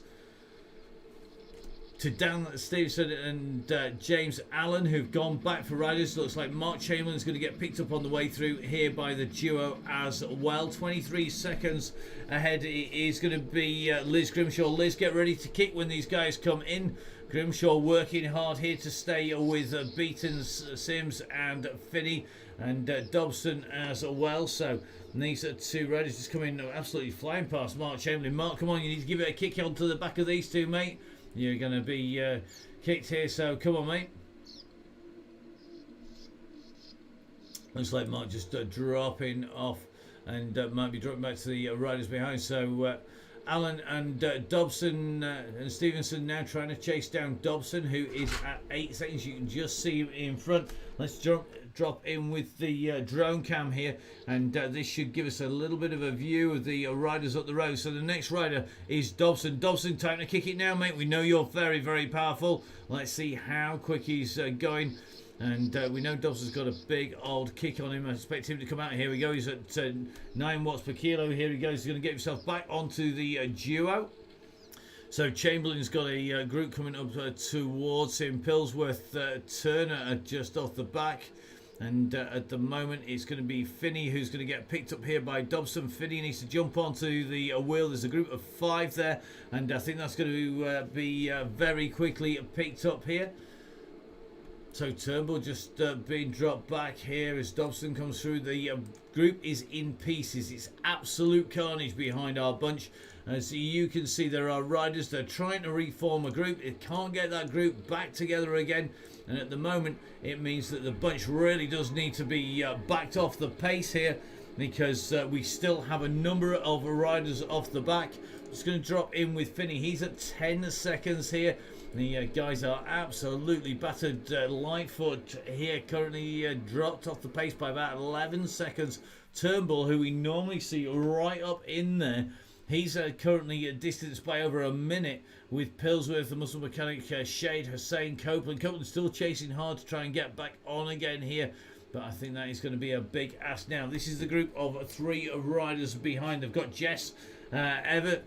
to Dan Stevenson and James Allen, who've gone back for riders. Looks like Mark Chamberlain's going to get picked up on the way through here by the duo as well. 23 seconds ahead is going to be Liz Grimshaw. Liz, get ready to kick when these guys come in. Grimshaw working hard here to stay with Beaton, Sims and Finney and Dobson as well. So these are two riders just coming absolutely flying past Mark Chamberlain. Mark, come on, you need to give it a kick onto the back of these two, mate. You're going to be kicked here, so come on, mate. Looks like Mark just dropping off and might be dropping back to the riders behind. So Allen and Dobson and Stevenson now trying to chase down Dobson, who is at 8 seconds. You can just see him in front. Let's drop in with the drone cam here, and this should give us a little bit of a view of the riders up the road. So the next rider is Dobson. Dobson, time to kick it now, mate. We know you're very, very powerful. Let's see how quick he's going. And we know Dobson's got a big old kick on him. I expect him to come out. Here we go. He's at 9 watts per kilo. Here he goes. He's going to get himself back onto the duo. So Chamberlain's got a group coming up towards him. Pillsworth, Turner just off the back. And at the moment it's going to be Finney who's going to get picked up here by Dobson. Finney needs to jump onto the wheel. There's a group of 5 there, and I think that's going to be very quickly picked up here. So Turnbull just being dropped back here as Dobson comes through. The group is in pieces. It's absolute carnage behind our bunch. As you can see, there are riders that are trying to reform a group. It can't get that group back together again. And at the moment, it means that the bunch really does need to be backed off the pace here, because we still have a number of riders off the back. Just going to drop in with Finney. He's at 10 seconds here. The guys are absolutely battered. Lightfoot here currently dropped off the pace by about 11 seconds. Turnbull, who we normally see right up in there, he's currently distanced by over a minute, with Pillsworth, the muscle mechanic, Shade, Hussein, Copeland. Copeland still chasing hard to try and get back on again here, but I think that is going to be a big ask now. This is the group of 3 riders behind. They've got Jess, Everett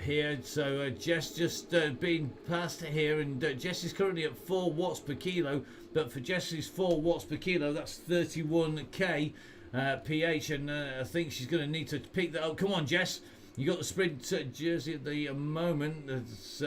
here, so Jess just being passed here, and Jess is currently at 4 watts per kilo, but for Jess's 4 watts per kilo, that's 31k pH, and I think she's going to need to pick that up. Come on, Jess, you got the sprint jersey at the moment. That's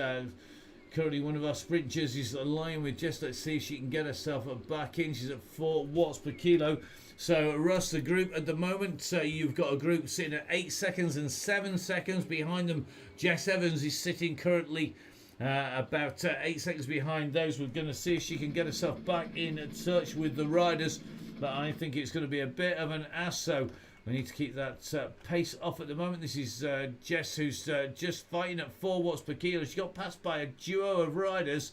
currently one of our sprint jerseys aligned with Jess. Let's see if she can get herself back in. She's at 4 watts per kilo. So Russ, the group at the moment, you've got a group sitting at 8 seconds and 7 seconds behind them. Jess Evans is sitting currently about 8 seconds behind those. We're going to see if she can get herself back in touch with the riders, but I think it's going to be a bit of an ass, so we need to keep that pace off at the moment. This is Jess, who's just fighting at 4 watts per kilo. She got passed by a duo of riders.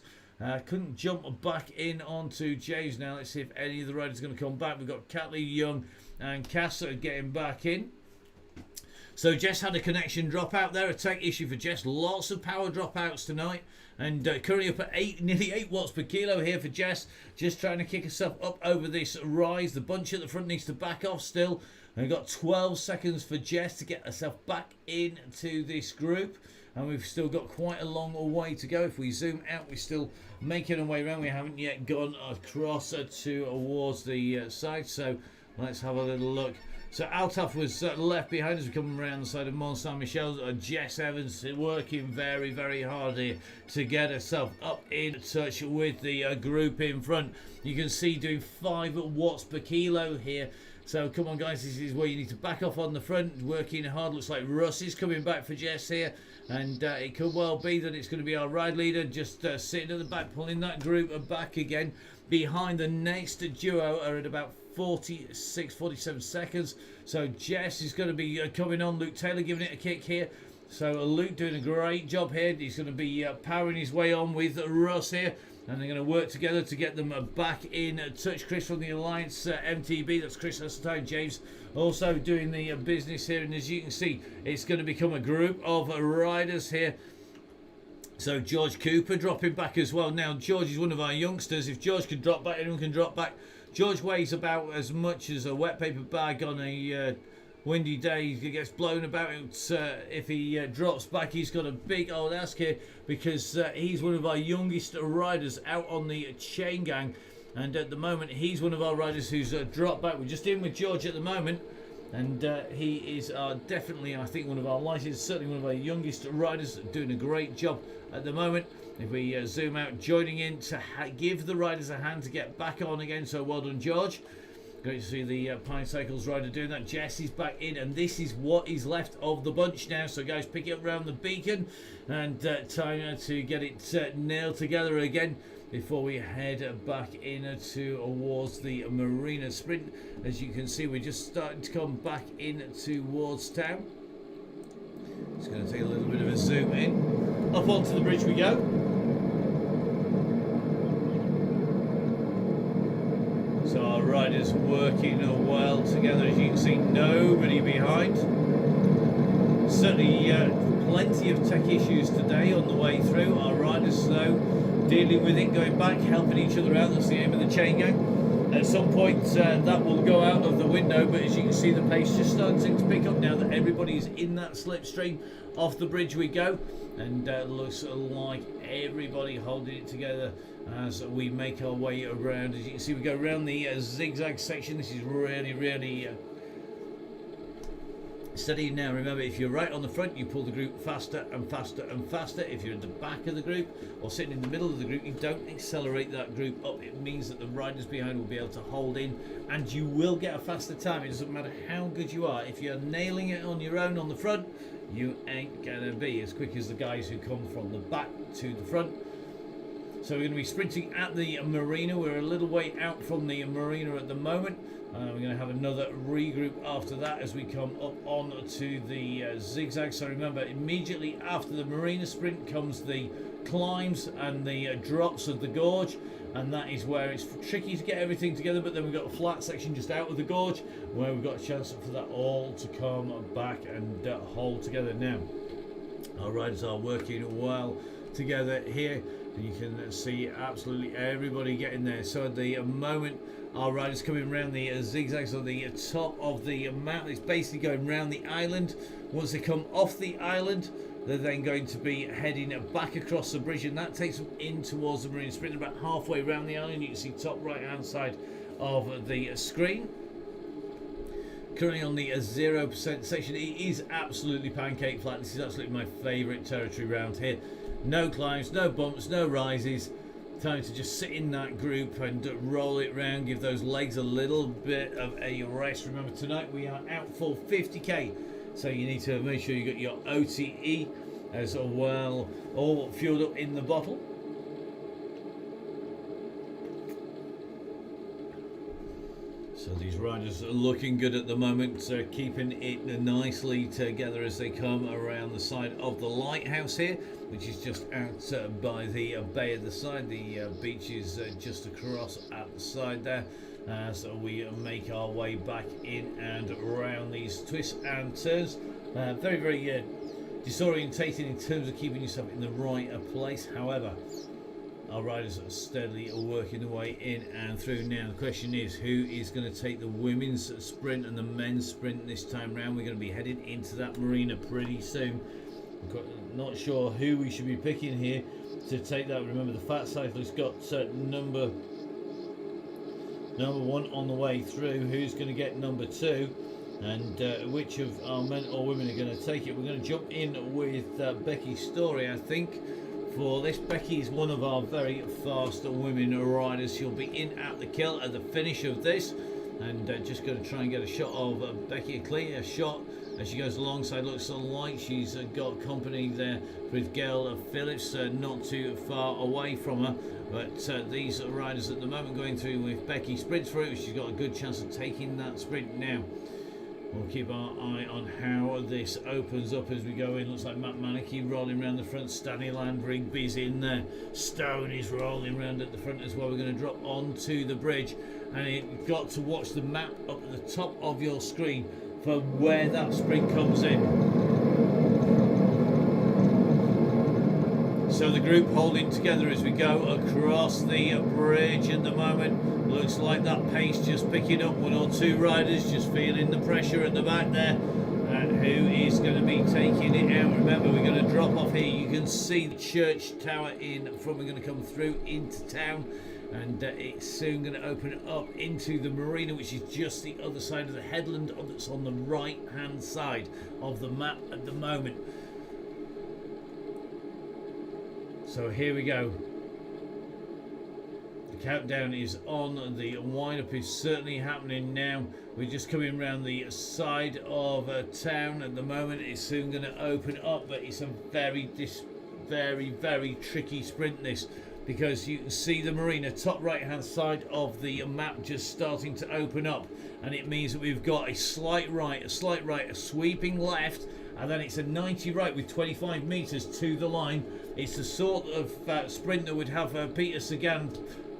Couldn't jump back in onto James now. Let's see if any of the riders are going to come back. We've got Catley, Young and Cass getting back in. So Jess had a connection drop out there, a tech issue for Jess. Lots of power dropouts tonight. And currently up at nearly 8 watts per kilo here for Jess. Just trying to kick herself up over this rise. The bunch at the front needs to back off still. And we've got 12 seconds for Jess to get herself back into this group. And we've still got quite a long way to go. If we zoom out, we're still making our way around. We haven't yet gone across towards the side. So let's have a little look. So Altaf was left behind as we come around the side of Mont Saint Michel. Jess Evans working very, very hard here to get herself up in touch with the group in front. You can see doing 5 watts per kilo here. So come on guys, this is where you need to back off on the front, working hard. Looks like Russ is coming back for Jess here, and it could well be that it's going to be our ride leader just sitting at the back, pulling that group back again. Behind the next duo are at about 47 seconds. So Jess is going to be coming on. Luke Taylor giving it a kick here. So Luke doing a great job here. He's going to be powering his way on with Russ here. And they're going to work together to get them back in touch. Chris from the Alliance MTB, that's Chris Hesseltine. James also doing the business here. And as you can see, it's going to become a group of riders here. So George Cooper dropping back as well. Now George is one of our youngsters. If George can drop back, anyone can drop back. George weighs about as much as a wet paper bag on a windy day. He gets blown about. If he drops back, he's got a big old ask here because he's one of our youngest riders out on the chain gang. And at the moment, he's one of our riders who's dropped back. We're just in with George at the moment. And he is definitely, I think, one of our lightest, certainly one of our youngest riders, doing a great job at the moment. If we zoom out, joining in to give the riders a hand to get back on again. So well done, George. Great to see the Pine Cycles rider doing that. Jess is back in, and this is what is left of the bunch now. So guys, pick it up around the beacon, and time to get it nailed together again before we head back in towards the Marina Sprint. As you can see, we're just starting to come back in towards town. Just going to take a little bit of a zoom in. Up onto the bridge we go. So our riders working well together. As you can see, nobody behind. Certainly plenty of tech issues today on the way through. Our riders, though, dealing with it, going back, helping each other out. That's the aim of the chain gang. At some point that will go out of the window, but as you can see, the pace just starting to pick up now that everybody's in that slipstream. Off the bridge we go, and looks like everybody holding it together as we make our way around. As you can see, we go around the zigzag section. This is really steady now. Remember, if you're right on the front, you pull the group faster and faster and faster. If you're at the back of the group or sitting in the middle of the group, you don't accelerate that group up. It means that the riders behind will be able to hold in, and you will get a faster time. It doesn't matter how good you are. If you're nailing it on your own on the front, you ain't gonna be as quick as the guys who come from the back to the front. So we're going to be sprinting at the marina. We're a little way out from the marina at the moment. We're going to have another regroup after that as we come up on to the zigzag. So remember, immediately after the marina sprint comes the climbs and the drops of the gorge, and that is where it's tricky to get everything together. But then we've got a flat section just out of the gorge where we've got a chance for that all to come back and hold together. Now our riders are working well together here, and you can see absolutely everybody getting there. So at the moment, our riders coming around the zigzags on the top of the mountain. It's basically going around the island. Once they come off the island, they're then going to be heading back across the bridge, and that takes them in towards the marine sprint. About halfway around the island, you can see top right hand side of the screen. Currently on the 0% section. It is absolutely pancake flat. This is absolutely my favourite territory around here. No climbs, no bumps, no rises. Time to just sit in that group and roll it round, give those legs a little bit of a rest. Remember, tonight we are out for 50k, so you need to make sure you got your OTE as well all fueled up in the bottle. So these riders are looking good at the moment, keeping it nicely together as they come around the side of the lighthouse here, which is just out by the bay at the side. The beach is just across at the side there. So we make our way back in and around these twists and turns. Very, very disorientating in terms of keeping yourself in the right place. However, our riders are steadily working their way in and through. Now the question is, who is going to take the women's sprint and the men's sprint this time round? We're going to be heading into that marina pretty soon. Not sure who we should be picking here to take that. Remember, the fat cyclist got number one on the way through. Who's going to get number two, and which of our men or women are going to take it? We're going to jump in with Becky's story, I think. For this, Becky is one of our very fast women riders. She'll be in at the kill at the finish of this, and just going to try and get a shot of Becky, a clear shot as she goes alongside. Looks like she's got company there with Gail Phillips, not too far away from her. But these riders at the moment going through with Becky sprints through. She's got a good chance of taking that sprint now. We'll keep our eye on how this opens up as we go in. Looks like Matt Manicki rolling around the front. Stanley Landrigby's in there. Stone is rolling around at the front as well. We're going to drop onto the bridge, and you've got to watch the map up at the top of your screen for where that sprint comes in. So the group holding together as we go across the bridge at the moment. Looks like that pace just picking up. One or two riders just feeling the pressure at the back there. And who is going to be taking it out? Remember, we're going to drop off here. You can see the church tower in front. We're going to come through into town, and it's soon going to open up into the marina, which is just the other side of the headland that's on the right hand side of the map at the moment. So here we go. The countdown is on. The wind-up is certainly happening now. We're just coming around the side of town at the moment. It's soon going to open up, but it's a very, very tricky sprint this, because you can see the marina top right-hand side of the map just starting to open up, and it means that we've got a slight right, a sweeping left, and then it's a 90 right with 25 metres to the line. It's the sort of sprint that would have Peter Sagan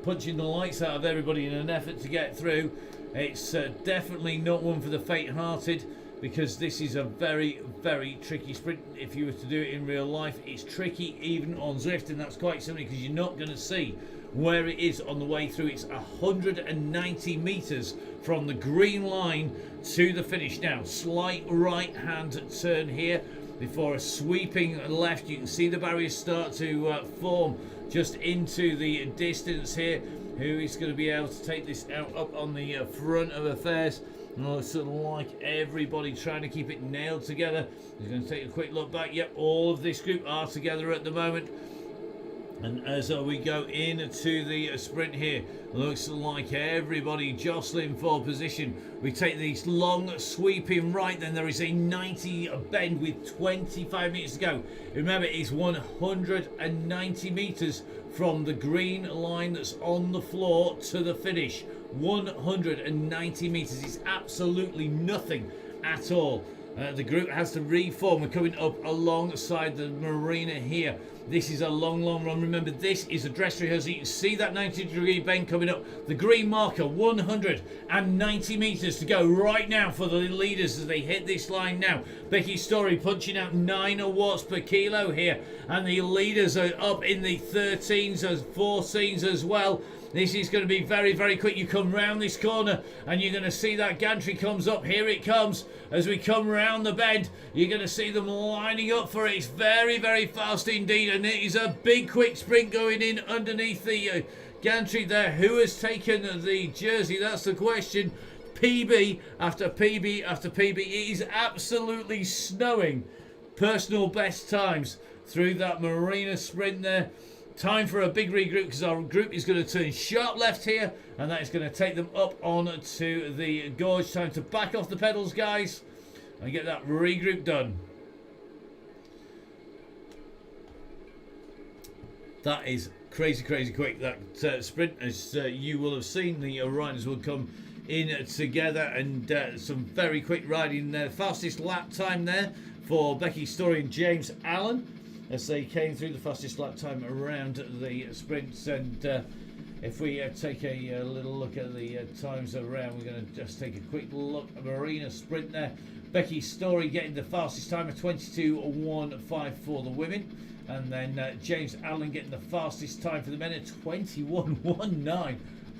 punching the lights out of everybody in an effort to get through. It's definitely not one for the faint-hearted, because this is a very, very tricky sprint. If you were to do it in real life, it's tricky even on Zwift, and that's quite simply because you're not going to see where it is on the way through. It's 190 metres from the green line to the finish. Now, slight right-hand turn here before a sweeping left. You can see the barriers start to form just into the distance here. Who is going to be able to take this out up on the front of affairs? Oh, it's sort of like everybody trying to keep it nailed together. He's going to take a quick look back. Yep, all of this group are together at the moment. And as we go into the sprint here, looks like everybody jostling for position. We take these long sweeping right, then there is a 90 bend with 25 metres to go. Remember, it's 190 metres from the green line that's on the floor to the finish. 190 metres is absolutely nothing at all. The group has to reform. We're coming up alongside the marina here. This is a long run. Remember, this is a dress rehearsal. You can see that 90-degree bend coming up. The green marker, 190 metres to go right now for the leaders as they hit this line now. Becky Story punching out 9 watts per kilo here. And the leaders are up in the 13s and 14s as well. This is going to be very, very quick. You come round this corner and you're going to see that gantry comes up. Here it comes. As we come round the bend, you're going to see them lining up for it. It's very, very fast indeed. And it is a big, quick sprint going in underneath the gantry there. Who has taken the jersey? That's the question. PB after PB after PB. It is absolutely snowing. Personal best times through that marina sprint there. Time for a big regroup, because our group is going to turn sharp left here, and that is going to take them up on to the gorge. Time to back off the pedals, guys, and get that regroup done. That is crazy quick, that sprint. As you will have seen, the riders will come in together, and some very quick riding there. Fastest lap time there for Becky Story and James Allen, as they came through the fastest lap time around the sprints. And if we take a little look at the times around, we're going to just take a quick look at Marina sprint there. Becky Story getting the fastest time of 22:1.5 for the women. And then James Allen getting the fastest time for the men at 21:19.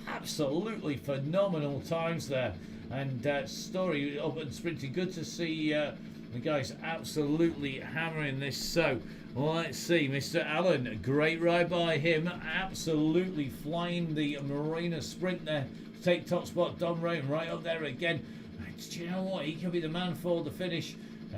Absolutely phenomenal times there. And Story up and sprinting. Good to see the guys absolutely hammering this. So let's see, Mr. Allen, great ride by him. Absolutely flying the Marina sprint there. Take top spot. Don Rain right up there again. Do you know what? He can be the man for the finish.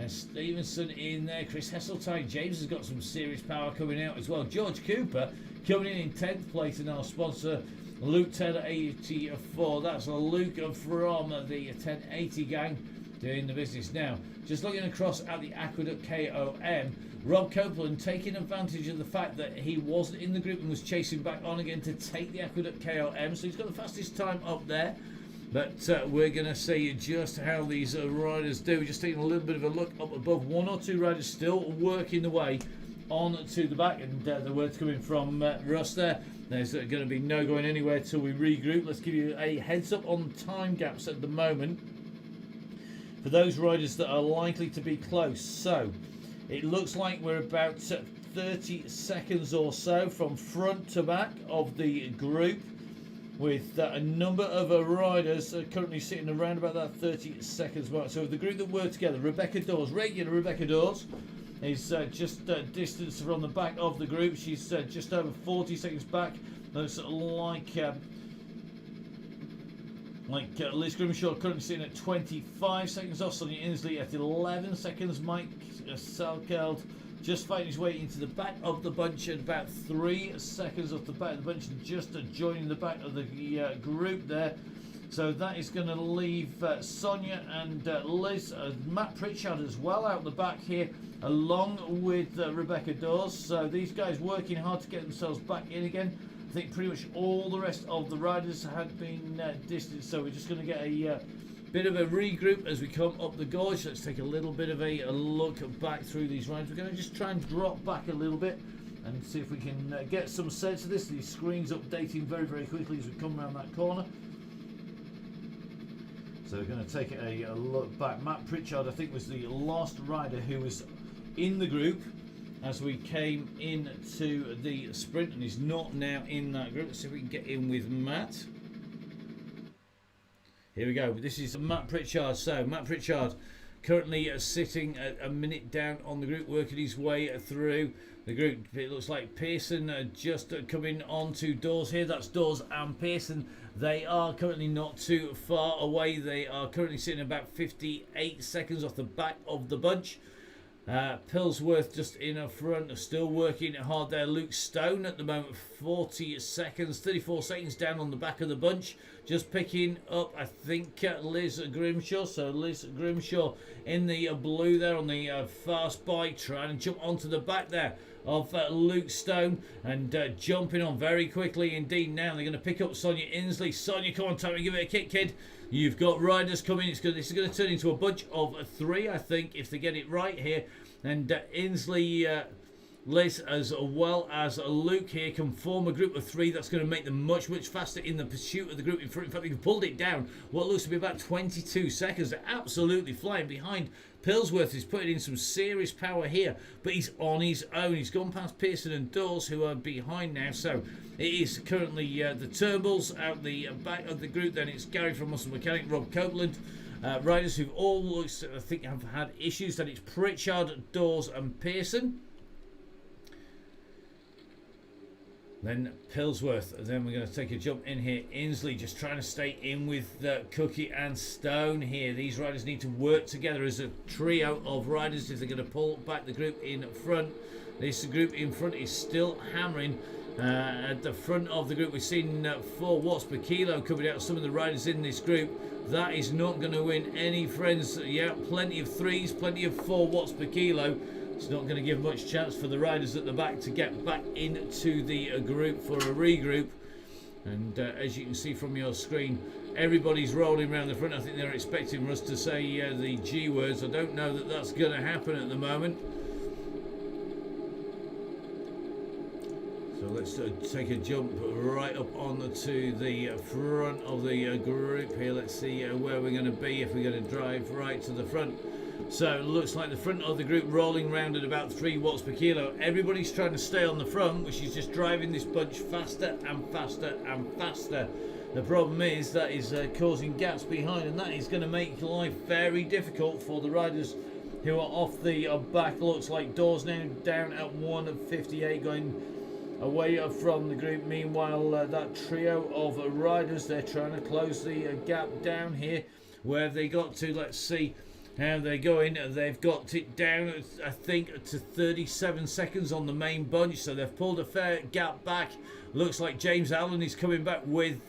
Stevenson in there. Chris Hesseltine. James has got some serious power coming out as well. George Cooper coming in 10th place, and our sponsor Luke 1084. That's a Luke from the 1080 gang doing the business now. Just looking across at the Aqueduct KOM, Rob Copeland taking advantage of the fact that he wasn't in the group and was chasing back on again to take the Aqueduct KOM. So he's got the fastest time up there. But we're going to see just how these riders do. Just taking a little bit of a look up above. One or two riders still working the way on to the back. And the words coming from Russ there. There's going to be no going anywhere till we regroup. Let's give you a heads up on time gaps at the moment for those riders that are likely to be close. So it looks like we're about 30 seconds or so from front to back of the group, with a number of riders currently sitting around about that 30 seconds mark. So the group that were together, Rebecca Dawes, regular Rebecca Dawes, is just distance from the back of the group. She's just over 40 seconds back. Looks like Liz Grimshaw currently sitting at 25 seconds off. Sonia Inslee at 11 seconds. Mike Salkeld just fighting his way into the back of the bunch at about 3 seconds off the back of the bunch, and just joining the back of the group there. So that is going to leave Sonia and Liz, Matt Pritchard as well out the back here, along with Rebecca Dawes. So these guys working hard to get themselves back in again. I think pretty much all the rest of the riders had been distanced, so we're just going to get a bit of a regroup as we come up the gorge. Let's take a little bit of a look back through these riders. We're going to just try and drop back a little bit and see if we can get some sense of this. These screens updating very, very quickly as we come around that corner. So we're going to take a look back. Matt Pritchard, I think, was the last rider who was in the group as we came into the sprint, and is not now in that group. Let's see if we can get in with Matt. Here we go. This is Matt Pritchard. So Matt Pritchard currently sitting a minute down on the group, working his way through the group. It looks like Pearson just coming on to Dawes here. That's Dawes and Pearson. They are currently not too far away. They are currently sitting about 58 seconds off the back of the bunch. Pillsworth just in up front, still working hard there. Luke Stone at the moment, 40 seconds, 34 seconds down on the back of the bunch. Just picking up, I think, Liz Grimshaw. So Liz Grimshaw in the blue there on the fast bike, trying to jump onto the back there of Luke Stone, and jumping on very quickly indeed. Now they're going to pick up Sonia Inslee. Sonia, come on, time to give it a kick, kid. You've got riders coming. This is going to turn into a bunch of 3, I think, if they get it right here. And Inslee, Liz, as well as Luke here, can form a group of 3. That's going to make them much, much faster in the pursuit of the group in front. In fact, they've pulled it down what looks to be about 22 seconds. They're absolutely flying behind. Pillsworth is putting in some serious power here, but he's on his own. He's gone past Pearson and Dawes, who are behind now. So it is currently the Turnbulls out the back of the group. Then it's Gary from Muscle Mechanic, Rob Copeland. Riders who've all, I think, have had issues. Then it's Pritchard, Dawes and Pearson. Then Pillsworth. Then we're going to take a jump in here. Inslee just trying to stay in with Cookie and Stone here. These riders need to work together as a trio of riders if they're going to pull back the group in front. This group in front is still hammering. At the front of the group, we've seen 4 watts per kilo coming out of some of the riders in this group. That is not going to win any friends. Yeah, plenty of 3s, plenty of 4 watts per kilo. It's not going to give much chance for the riders at the back to get back into the group for a regroup. And as you can see from your screen, everybody's rolling around the front. I think they're expecting us to say the G words. I don't know that that's going to happen at the moment. So let's take a jump right up onto the front of the group here. Let's see where we're going to be if we're going to drive right to the front. So it looks like the front of the group rolling round at about 3 watts per kilo. Everybody's trying to stay on the front, which is just driving this bunch faster and faster and faster. The problem is that is causing gaps behind, and that is going to make life very difficult for the riders who are off the back. Looks like Douce now down at 1:58, going away from the group. Meanwhile, that trio of riders, they're trying to close the gap down here. Where have they got to? Let's see how they're going. They've got it down, I think, to 37 seconds on the main bunch, so they've pulled a fair gap back. Looks like James Allen is coming back with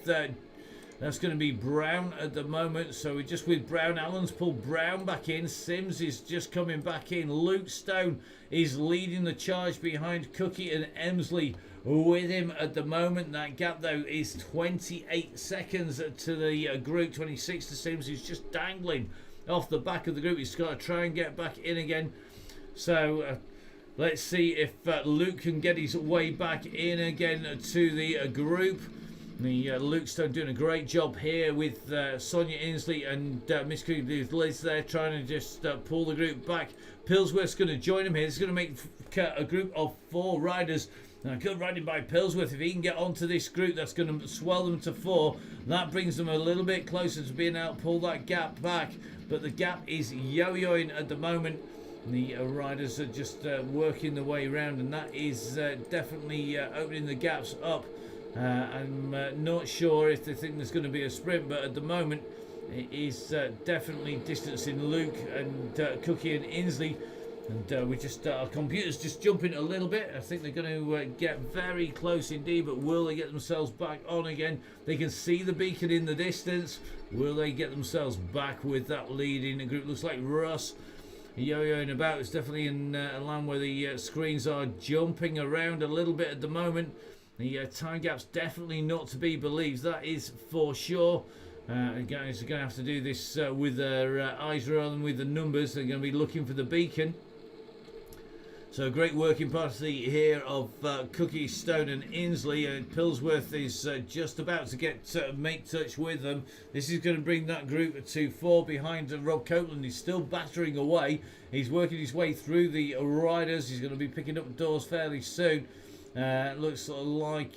that's going to be Brown at the moment. So we're just with Brown. Allen's pulled Brown back in. Sims is just coming back in. Luke Stone is leading the charge behind Cookie and Emsley with him at the moment. That gap, though, is 28 seconds to the group. 26 to Sims, who's just dangling off the back of the group. He's got to try and get back in again. So let's see if Luke can get his way back in again to the group. Luke Stone doing a great job here with Sonia Inslee and Miss Cookie, with Liz there trying to just pull the group back. Pillsworth's going to join him here. It's going to make a group of 4 riders. Now, good riding by Pillsworth. If he can get onto this group, that's going to swell them to 4. That brings them a little bit closer to being able to pull that gap back. But the gap is yo-yoing at the moment. The riders are just working their way around, and that is definitely opening the gaps up. I'm not sure if they think there's going to be a sprint, but at the moment it is definitely distancing Luke and Cookie and Inslee. And we just our computer's just jumping a little bit. I think they're going to get very close indeed, but will they get themselves back on again? They can see the beacon in the distance. Will they get themselves back with that lead in the group? Looks like Russ yo-yoing about. It's definitely in a land where the screens are jumping around a little bit at the moment. The time gap's definitely not to be believed, that is for sure. Guys are going to have to do this with their eyes rather than with the numbers. They're going to be looking for the beacon. So great working party here of Cookie, Stone and Inslee. Pillsworth is just about to get make touch with them. This is going to bring that group to 4 behind Rob Copeland. He's still battering away. He's working his way through the riders. He's going to be picking up Douce fairly soon. Looks like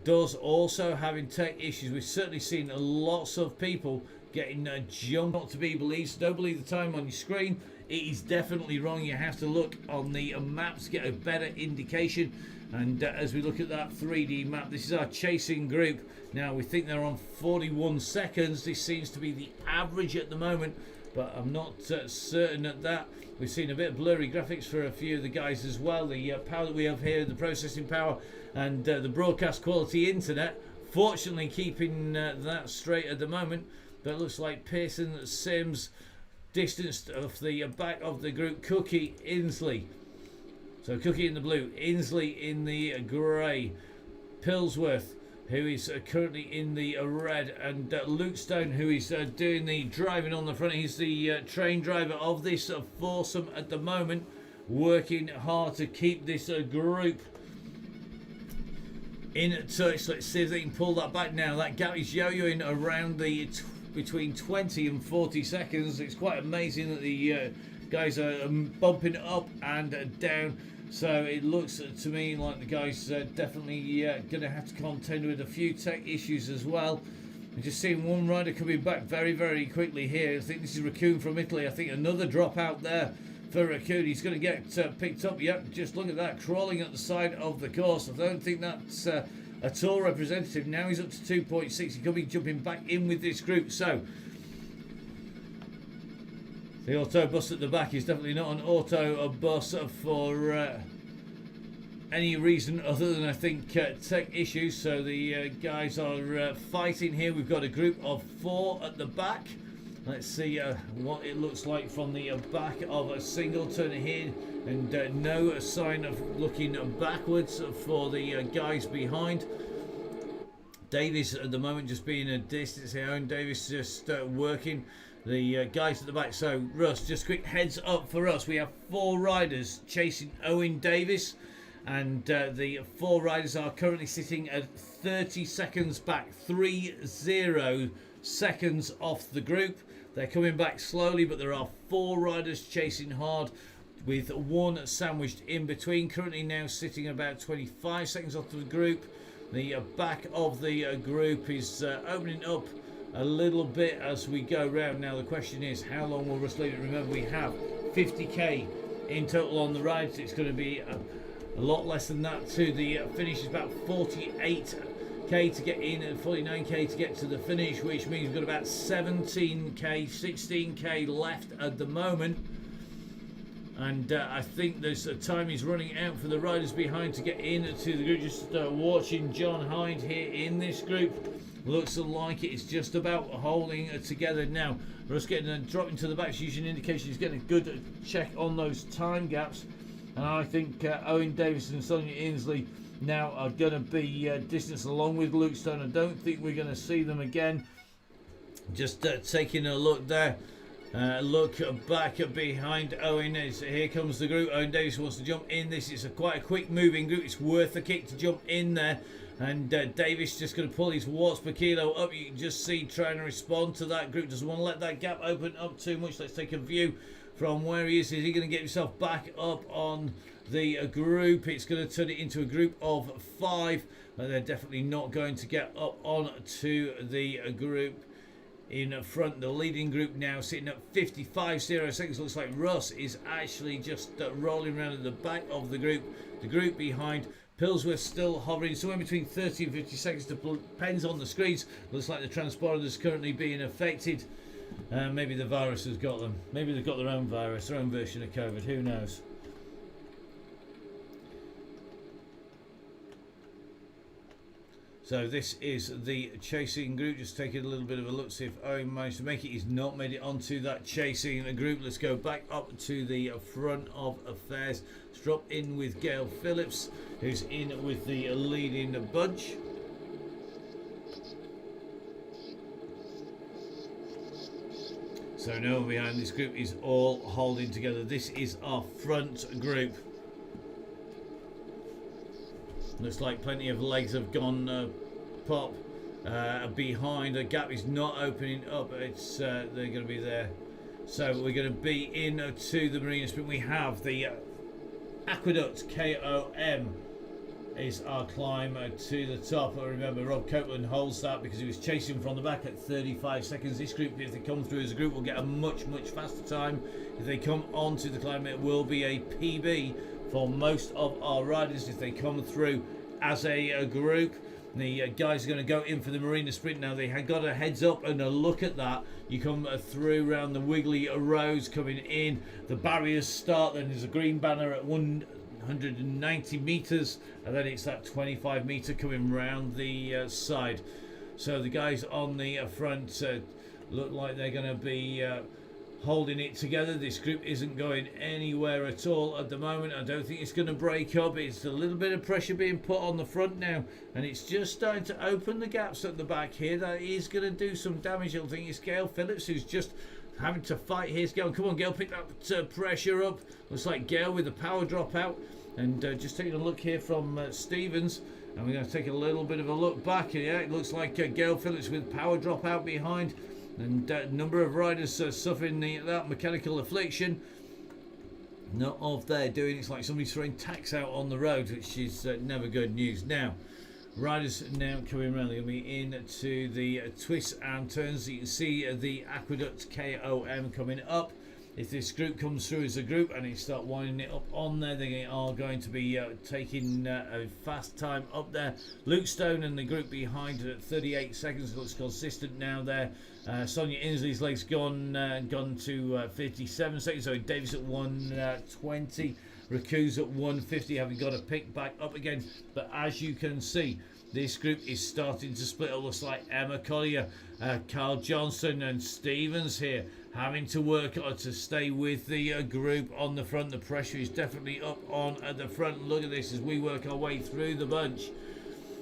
Douce also having tech issues. We've certainly seen lots of people getting jumped. Not to be believed. So don't believe the time on your screen. It is definitely wrong. You have to look on the maps to get a better indication. And as we look at that 3D map, this is our chasing group. Now we think they're on 41 seconds. This seems to be the average at the moment, but I'm not certain at that. We've seen a bit of blurry graphics for a few of the guys as well. The power that we have here, the processing power and the broadcast quality internet, fortunately keeping that straight at the moment. But it looks like Pearson, Sims, distanced of the back of the group. Cookie, Inslee. So Cookie in the blue, Inslee in the grey, Pillsworth, who is currently in the red, and Luke Stone, who is doing the driving on the front. He's the train driver of this foursome at the moment, working hard to keep this group in touch. Let's see if they can pull that back now. That gap is yo-yoing around the between 20 and 40 seconds. It's quite amazing that the guys are bumping up and down. So it looks to me like the guys definitely going to have to contend with a few tech issues as well. We're just seeing one rider coming back very, very quickly here. I think this is Raccoon from Italy. I think another drop out there for Raccoon. He's going to get picked up. Yep, just look at that, crawling at the side of the course. I don't think that's at all representative. Now he's up to 2.6. He could be jumping back in with this group. So the auto bus at the back is definitely not an auto bus for any reason other than I think tech issues. So the guys are fighting here. We've got a group of 4 at the back. Let's see what it looks like from the back of a single turner here, and no sign of looking backwards for the guys behind. Davis at the moment just being a distance here, and Davis just working the guys at the back. So Russ, just quick heads up for us, we have 4 riders chasing Owen Davis, and the 4 riders are currently sitting at 30 seconds back, 30 seconds off the group. They're coming back slowly, but there are 4 riders chasing hard, with 1 sandwiched in between. Currently now sitting about 25 seconds off the group. The back of the group is opening up a little bit as we go round. Now the question is, how long will Russ leave it? Remember, we have 50k in total on the ride, so it's going to be a lot less than that to the finish. It's about 48k to get in and 49k to get to the finish, which means we've got about 17k, 16k left at the moment. And I think there's time is running out for the riders behind to get into the group. Just watching John Hyde here in this group. Looks like it's just about holding together now. Russ getting a drop into the back. It's usually an indication he's getting a good check on those time gaps. And I think Owen Davis and Sonia Inslee now are going to be distanced along with Luke Stone. I don't think we're going to see them again. Just taking a look there. Look back behind Owen. Here comes the group. Owen Davis wants to jump in. This is quite a quick moving group. It's worth a kick to jump in there. And Davis just going to pull his watts per kilo up. You can just see trying to respond to that group. Doesn't want to let that gap open up too much. Let's take a view from where he is. Is he going to get himself back up on the group? It's going to turn it into a group of 5. But they're definitely not going to get up on to the group in front. The leading group now sitting at 55 seconds. Looks like Russ is actually just rolling around at the back of the group. The group behind Pillsworth still hovering somewhere between 30 and 50 seconds. Depends on the screens. Looks like the transponder is currently being affected. Maybe the virus has got them. Maybe they've got their own virus, their own version of COVID. Who knows? So this is the chasing group. Just taking a little bit of a look, see if Owen managed to make it. He's not made it onto that chasing group. Let's go back up to the front of affairs. Let's drop in with Gail Phillips, who's in with the leading bunch. So no one behind. This group is all holding together. This is our front group. Looks like plenty of legs have gone pop behind. The gap is not opening up. It's they're going to be there. So we're going to be in to the Marina Sprint. We have the Aqueduct KOM is our climb to the top. Remember, Rob Copeland holds that because he was chasing from the back at 35 seconds. This group, if they come through as a group, will get a much faster time. If they come onto the climb, it will be a PB for most of our riders if they come through as a group. The guys are going to go in for the Marina Sprint now. They had got a heads up and a look at that. You come through around the wiggly roads coming in. The barriers start. Then there's a green banner at 190 meters, and then it's that 25 meter coming round the side. So the guys on the front look like they're going to be holding it together. This group isn't going anywhere at all at the moment. I don't think it's going to break up. It's a little bit of pressure being put on the front now, and it's just starting to open the gaps at the back here. That is going to do some damage. I think it's Gail Phillips who's just having to fight here. Gail, come on Gail, pick that pressure up. Looks like Gail with the power drop out. And just taking a look here from Stevens, and we're going to take a little bit of a look back. Yeah, it looks like Gail Phillips with power drop out behind. And a number of riders suffering that mechanical affliction. Not of their doing. It's like somebody's throwing tacks out on the road, which is never good news. Now, riders now coming around. They're going to be into the twists and turns. You can see the Aqueduct KOM coming up. If this group comes through as a group and they start winding it up on there, they are going to be taking a fast time up there. Luke Stone and the group behind at 38 seconds. Looks consistent now there. Sonia Inslee's legs gone to 57 seconds. So Davis at 120. Raku's at 150, having got a pick back up again. But as you can see, this group is starting to split. It looks like Emma Collier, Carl Johnson and Stevens here having to work to stay with the group on the front. The pressure is definitely up on at the front. Look at this as we work our way through the bunch.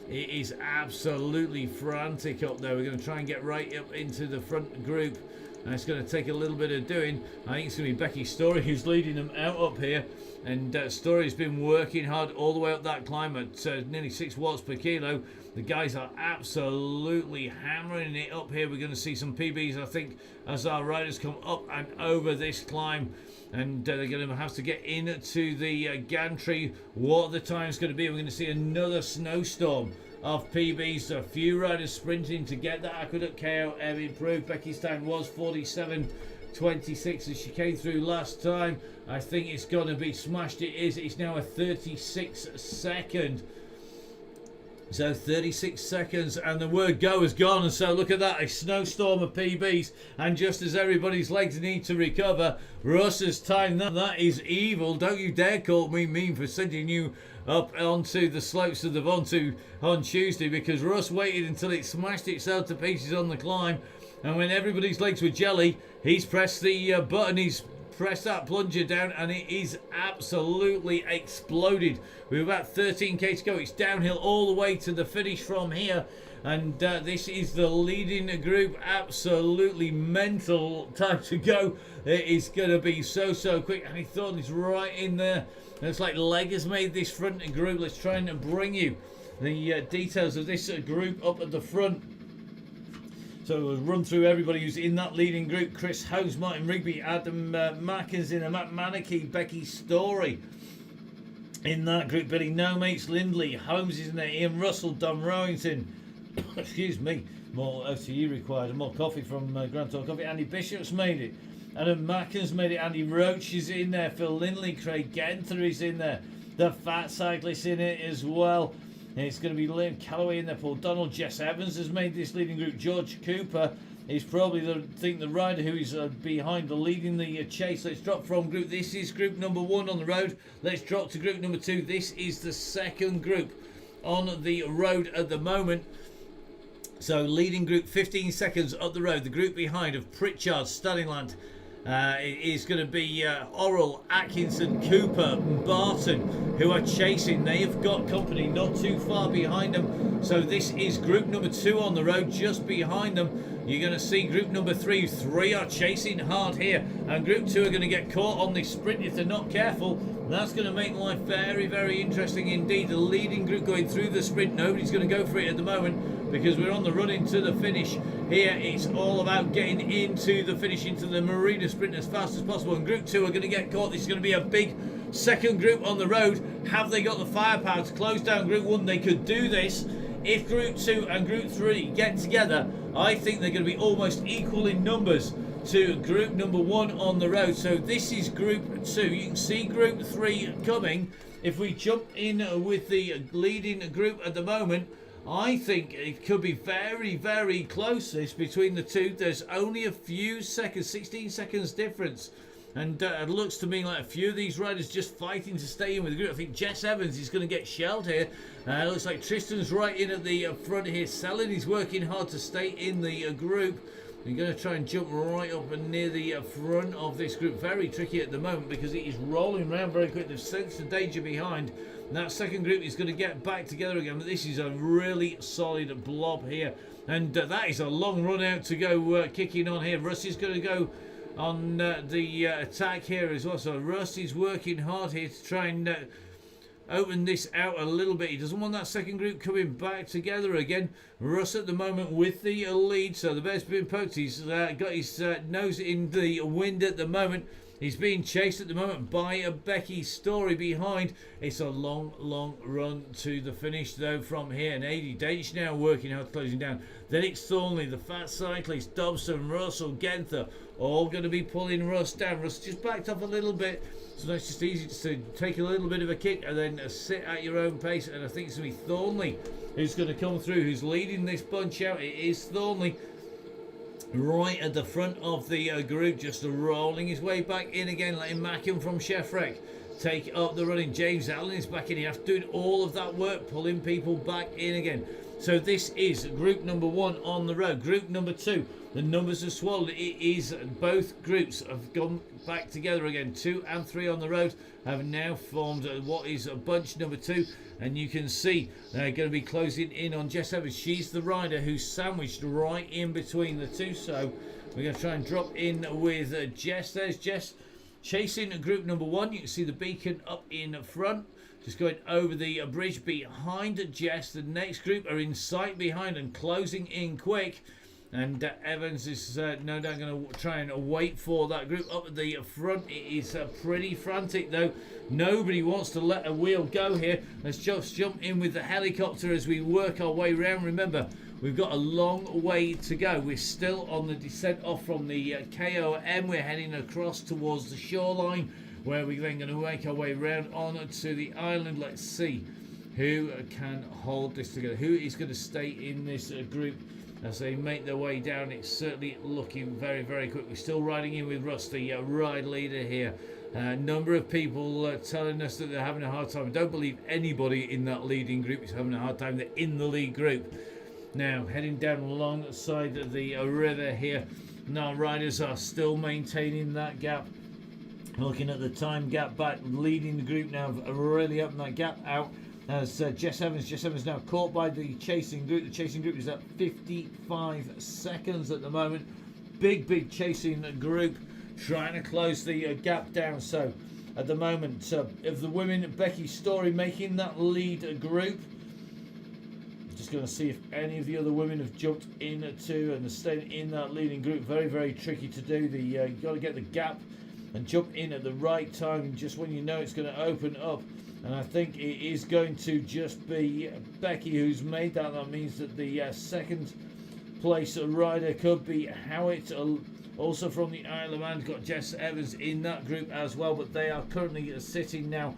It is absolutely frantic up there. We're going to try and get right up into the front group, and it's going to take a little bit of doing. I think it's going to be Becky Story who's leading them out up here. And Story's been working hard all the way up that climb at nearly 6 watts per kilo. The guys are absolutely hammering it up here. We're going to see some PBs, I think, as our riders come up and over this climb. And they're going to have to get into the gantry. What the time's going to be, we're going to see another snowstorm of PBs. A few riders sprinting to get that Aqueduct KO improved. Becky's time was 47.26 as she came through last time. I think it's going to be smashed. It is. It's now a 36 second. So 36 seconds and the word go has gone, and so look at that, a snowstorm of PBs, and just as everybody's legs need to recover, Russ's time, that is evil. Don't you dare call me mean for sending you up onto the slopes of the Ventoux on Tuesday, because Russ waited until it smashed itself to pieces on the climb, and when everybody's legs were jelly, he's pressed the button, he's press that plunger down, and it is absolutely exploded. With about 13k to go, it's downhill all the way to the finish from here, and this is the leading group. Absolutely mental time to go. It is going to be so quick. And he thought he's right in there. Looks like Leg has made this front group. Let's try and bring you the details of this group up at the front. So we'll run through everybody who's in that leading group. Chris Hose, Martin Rigby, Adam Mackins in a Matt Manicky, Becky Story in that group. Billy No Mates, Lindley, Holmes is in there, Ian Russell, Dom Rowington. Excuse me, more OTE required and more coffee from Grand Tour Coffee. Andy Bishop's made it. Adam Mackins made it. Andy Roach is in there. Phil Lindley, Craig Genther is in there. The Fat Cyclist in it as well. It's going to be Liam Calloway in there. Paul Donald, Jess Evans has made this leading group. George Cooper is probably the rider who is behind the leading the chase. Let's drop from group. This is group number 1 on the road. Let's drop to group number 2. This is the second group on the road at the moment. So leading group 15 seconds up the road. The group behind of Pritchard, Stallingland, it is going to be Orrell, Atkinson, Cooper, and Barton who are chasing. They have got company not too far behind them. So this is group number 2 on the road. Just behind them you're going to see group number 3. 3 are chasing hard here, and group 2 are going to get caught on this sprint if they're not careful. That's going to make life very interesting indeed. The leading group going through the sprint. Nobody's going to go for it at the moment because we're on the run into the finish. Here it's all about getting into the finish, into the Marina sprint as fast as possible, and group 2 are going to get caught. This is going to be a big second group on the road. Have they got the firepower to close down group 1? They could do this if group 2 and group 3 get together. I think they're going to be almost equal in numbers to group number 1 on the road. So this is group 2. You can see group 3 coming. If we jump in with the leading group at the moment, I think it could be very close this between the two. There's only a few seconds, 16 seconds difference, and it looks to me like a few of these riders just fighting to stay in with the group. I think Jess Evans is going to get shelled here. It looks like Tristan's right in at the front here. Selin is working hard to stay in the group. We're going to try and jump right up and near the front of this group. Very tricky at the moment because it is rolling around very quick. They've sensed the danger behind. And that second group is going to get back together again. But this is a really solid blob here. And that is a long run out to go kicking on here. Russ is going to go on the attack here as well. So Russ is working hard here to try and open this out a little bit. He doesn't want that second group coming back together again. Russ at the moment with the lead. So the bear's been poked. He's got his nose in the wind at the moment. He's being chased at the moment by a Becky Story behind. It's a long run to the finish though from here. And Adi Danish now working hard, closing down. Then it's Thornley, the Fat Cyclist, Dobson, Russell, Genther, all going to be pulling Russ down. Russ just backed off a little bit. So it's just easy to take a little bit of a kick and then sit at your own pace. And I think it's going to be Thornley who's going to come through, who's leading this bunch out. It is Thornley right at the front of the group, just rolling his way back in again, letting Mackham from Chefrec take up the running. James Allen is back in here after doing all of that work, pulling people back in again. So this is group number 1 on the road. Group number 2, the numbers have swallowed. It is both groups have gone back together again. 2 and 3 on the road have now formed what is a bunch number 2. And you can see they're going to be closing in on Jess Evans. She's the rider who's sandwiched right in between the two. So we're going to try and drop in with Jess. There's Jess Chasing group number 1, you can see the beacon up in front, just going over the bridge behind Jess. The next group are in sight behind and closing in quick. And Evans is no doubt going to try and wait for that group up at the front. It is pretty frantic though. Nobody wants to let a wheel go here. Let's just jump in with the helicopter as we work our way round. Remember, we've got a long way to go. We're still on the descent off from the KOM. We're heading across towards the shoreline, where we're then going to make our way round on to the island. Let's see who can hold this together. Who is going to stay in this group as they make their way down. It's certainly looking very, very quick. We're still riding in with Russ, the ride leader here. A number of people telling us that they're having a hard time. I don't believe anybody in that leading group is having a hard time. They're in the lead group. Now, heading down alongside of the river here. Now, riders are still maintaining that gap. Looking at the time gap back, leading the group now, really opened that gap out. As Jess Evans now caught by the chasing group. The chasing group is at 55 seconds at the moment. Big chasing group trying to close the gap down. So at the moment, of the women, Becky Story making that lead group. Just going to see if any of the other women have jumped into and are staying in that leading group. Very tricky to do. You've got to get the gap and jump in at the right time, just when you know it's going to open up. And I think it is going to just be Becky who's made that. That means that the second place rider could be Howitt. Also from the Isle of Man, got Jess Evans in that group as well. But they are currently sitting now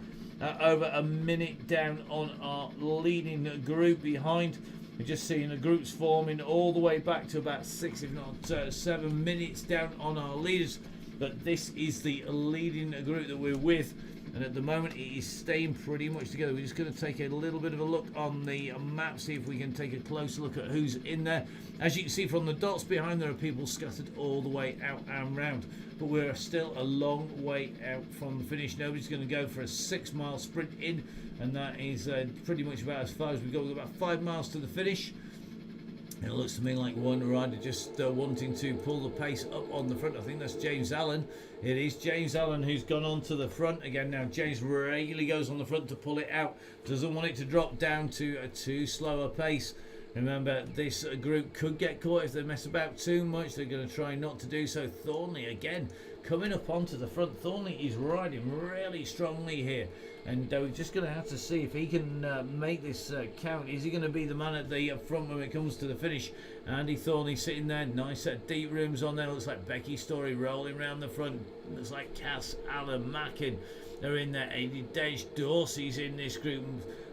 over a minute down on our leading group behind. We're just seeing the groups forming all the way back to about 6, if not 7 minutes down on our leaders. But this is the leading group that we're with. And at the moment it is staying pretty much together. We're just going to take a little bit of a look on the map, see if we can take a closer look at who's in there. As you can see from the dots behind, there are people scattered all the way out and round. But we're still a long way out from the finish. Nobody's going to go for a 6-mile sprint in, and that is pretty much about as far as we go. We've got about 5 miles to the finish. It looks to me like one rider just wanting to pull the pace up on the front. I think that's James Allen. It is James Allen who's gone on to the front again now. James regularly goes on the front to pull it out. Doesn't want it to drop down to a too slow a pace. Remember, this group could get caught if they mess about too much. They're going to try not to do so. Thornley again coming up onto the front. Thornley is riding really strongly here. And we're just going to have to see if he can make this count. Is he going to be the man at the front when it comes to the finish? Andy Thornley sitting there. Nice deep rooms on there. Looks like Becky Story rolling around the front. Looks like Cass, Alan, Mackin. They're in there. Adi Dej, Dorsey's in this group.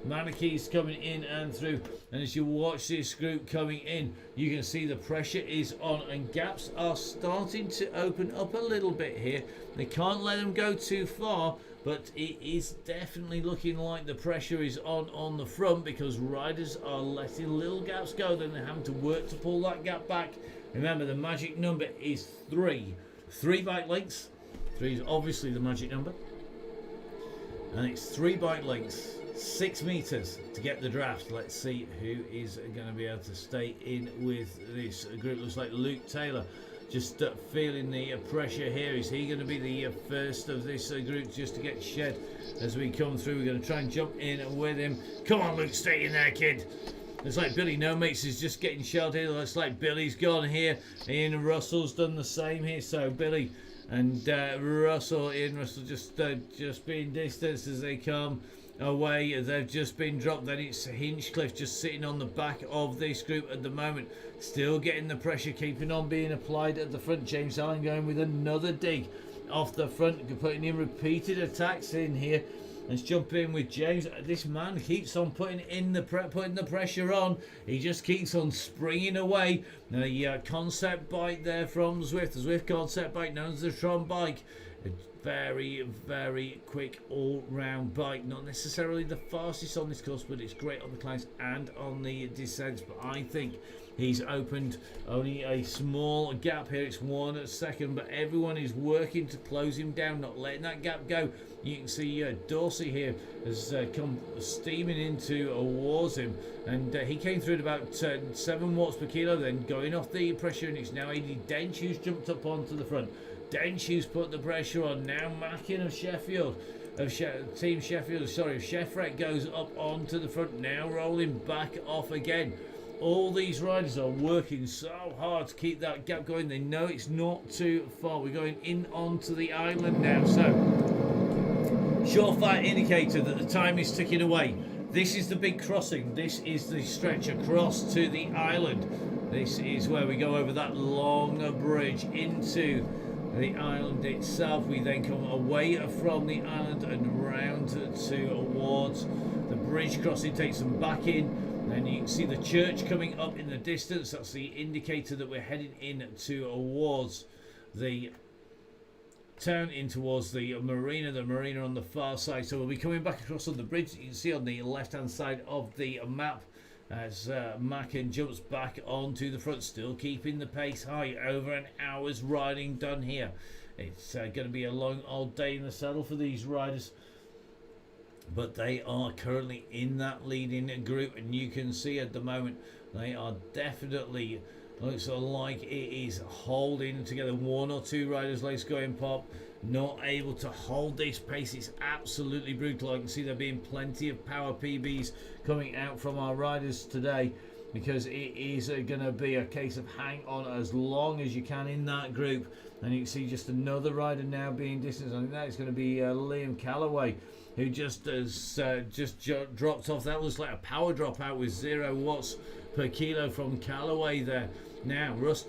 Maniki's coming in and through. And as you watch this group coming in, you can see the pressure is on. And gaps are starting to open up a little bit here. They can't let them go too far. But it is definitely looking like the pressure is on the front, because riders are letting little gaps go. Then they're having to work to pull that gap back. Remember, the magic number is 3. 3 bike lengths. 3 is obviously the magic number. And it's 3 bike lengths, 6 meters to get the draft. Let's see who is going to be able to stay in with this group. Looks like Luke Taylor. Just feeling the pressure here. Is he going to be the first of this group just to get shed as we come through? We're going to try and jump in with him. Come on, Luke, stay in there, kid. Looks like Billy No Mates is just getting shelled here. Looks like Billy's gone here. Ian Russell's done the same here. So Billy and Ian Russell just being distanced as they come away. They've just been dropped. Then it's Hinchcliffe just sitting on the back of this group at the moment, still getting the pressure, keeping on being applied at the front. James Allen going with another dig off the front, putting in repeated attacks in here. Let's jump in with James. This man keeps on putting the pressure on. He just keeps on springing away. The concept bike there from Zwift, the Zwift concept bike known as the Tron bike. A very quick all-round bike. Not necessarily the fastest on this course, but it's great on the climbs and on the descents. But I think he's opened only a small gap here. It's 1 second, but everyone is working to close him down, not letting that gap go. You can see Dorsey here has come steaming into towards him, and he came through at about 7 watts per kilo, then going off the pressure, and it's now Adi Dench who's jumped up onto the front. Dench who's put the pressure on. Now Mackin of Sheffield, Team Sheffield, sorry, Sheffrett goes up onto the front, now rolling back off again. All these riders are working so hard to keep that gap going. They know it's not too far. We're going in onto the island now, so surefire indicator that the time is ticking away. This is the big crossing. This is the stretch across to the island. This is where we go over that long bridge into the island itself. We then come away from the island and round towards the bridge crossing, takes them back in. Then you can see the church coming up in the distance. That's the indicator that we're heading in towards the town, in towards the marina on the far side. So we'll be coming back across on the bridge. You can see on the left hand side of the map as Mackin jumps back onto the front, still keeping the pace high. Over an hour's riding done here. It's going to be a long old day in the saddle for these riders, but they are currently in that leading group, and you can see at the moment they are definitely, looks like it is holding together. One or two riders, let's go in pop, not able to hold this pace. It's absolutely brutal. I can see there being plenty of power PBs coming out from our riders today, because it is going to be a case of hang on as long as you can in that group. And you can see just another rider now being distanced. I think that is going to be Liam Callaway, who just has dropped off. That was like a power drop out with 0 watts per kilo from Callaway there. Now Rust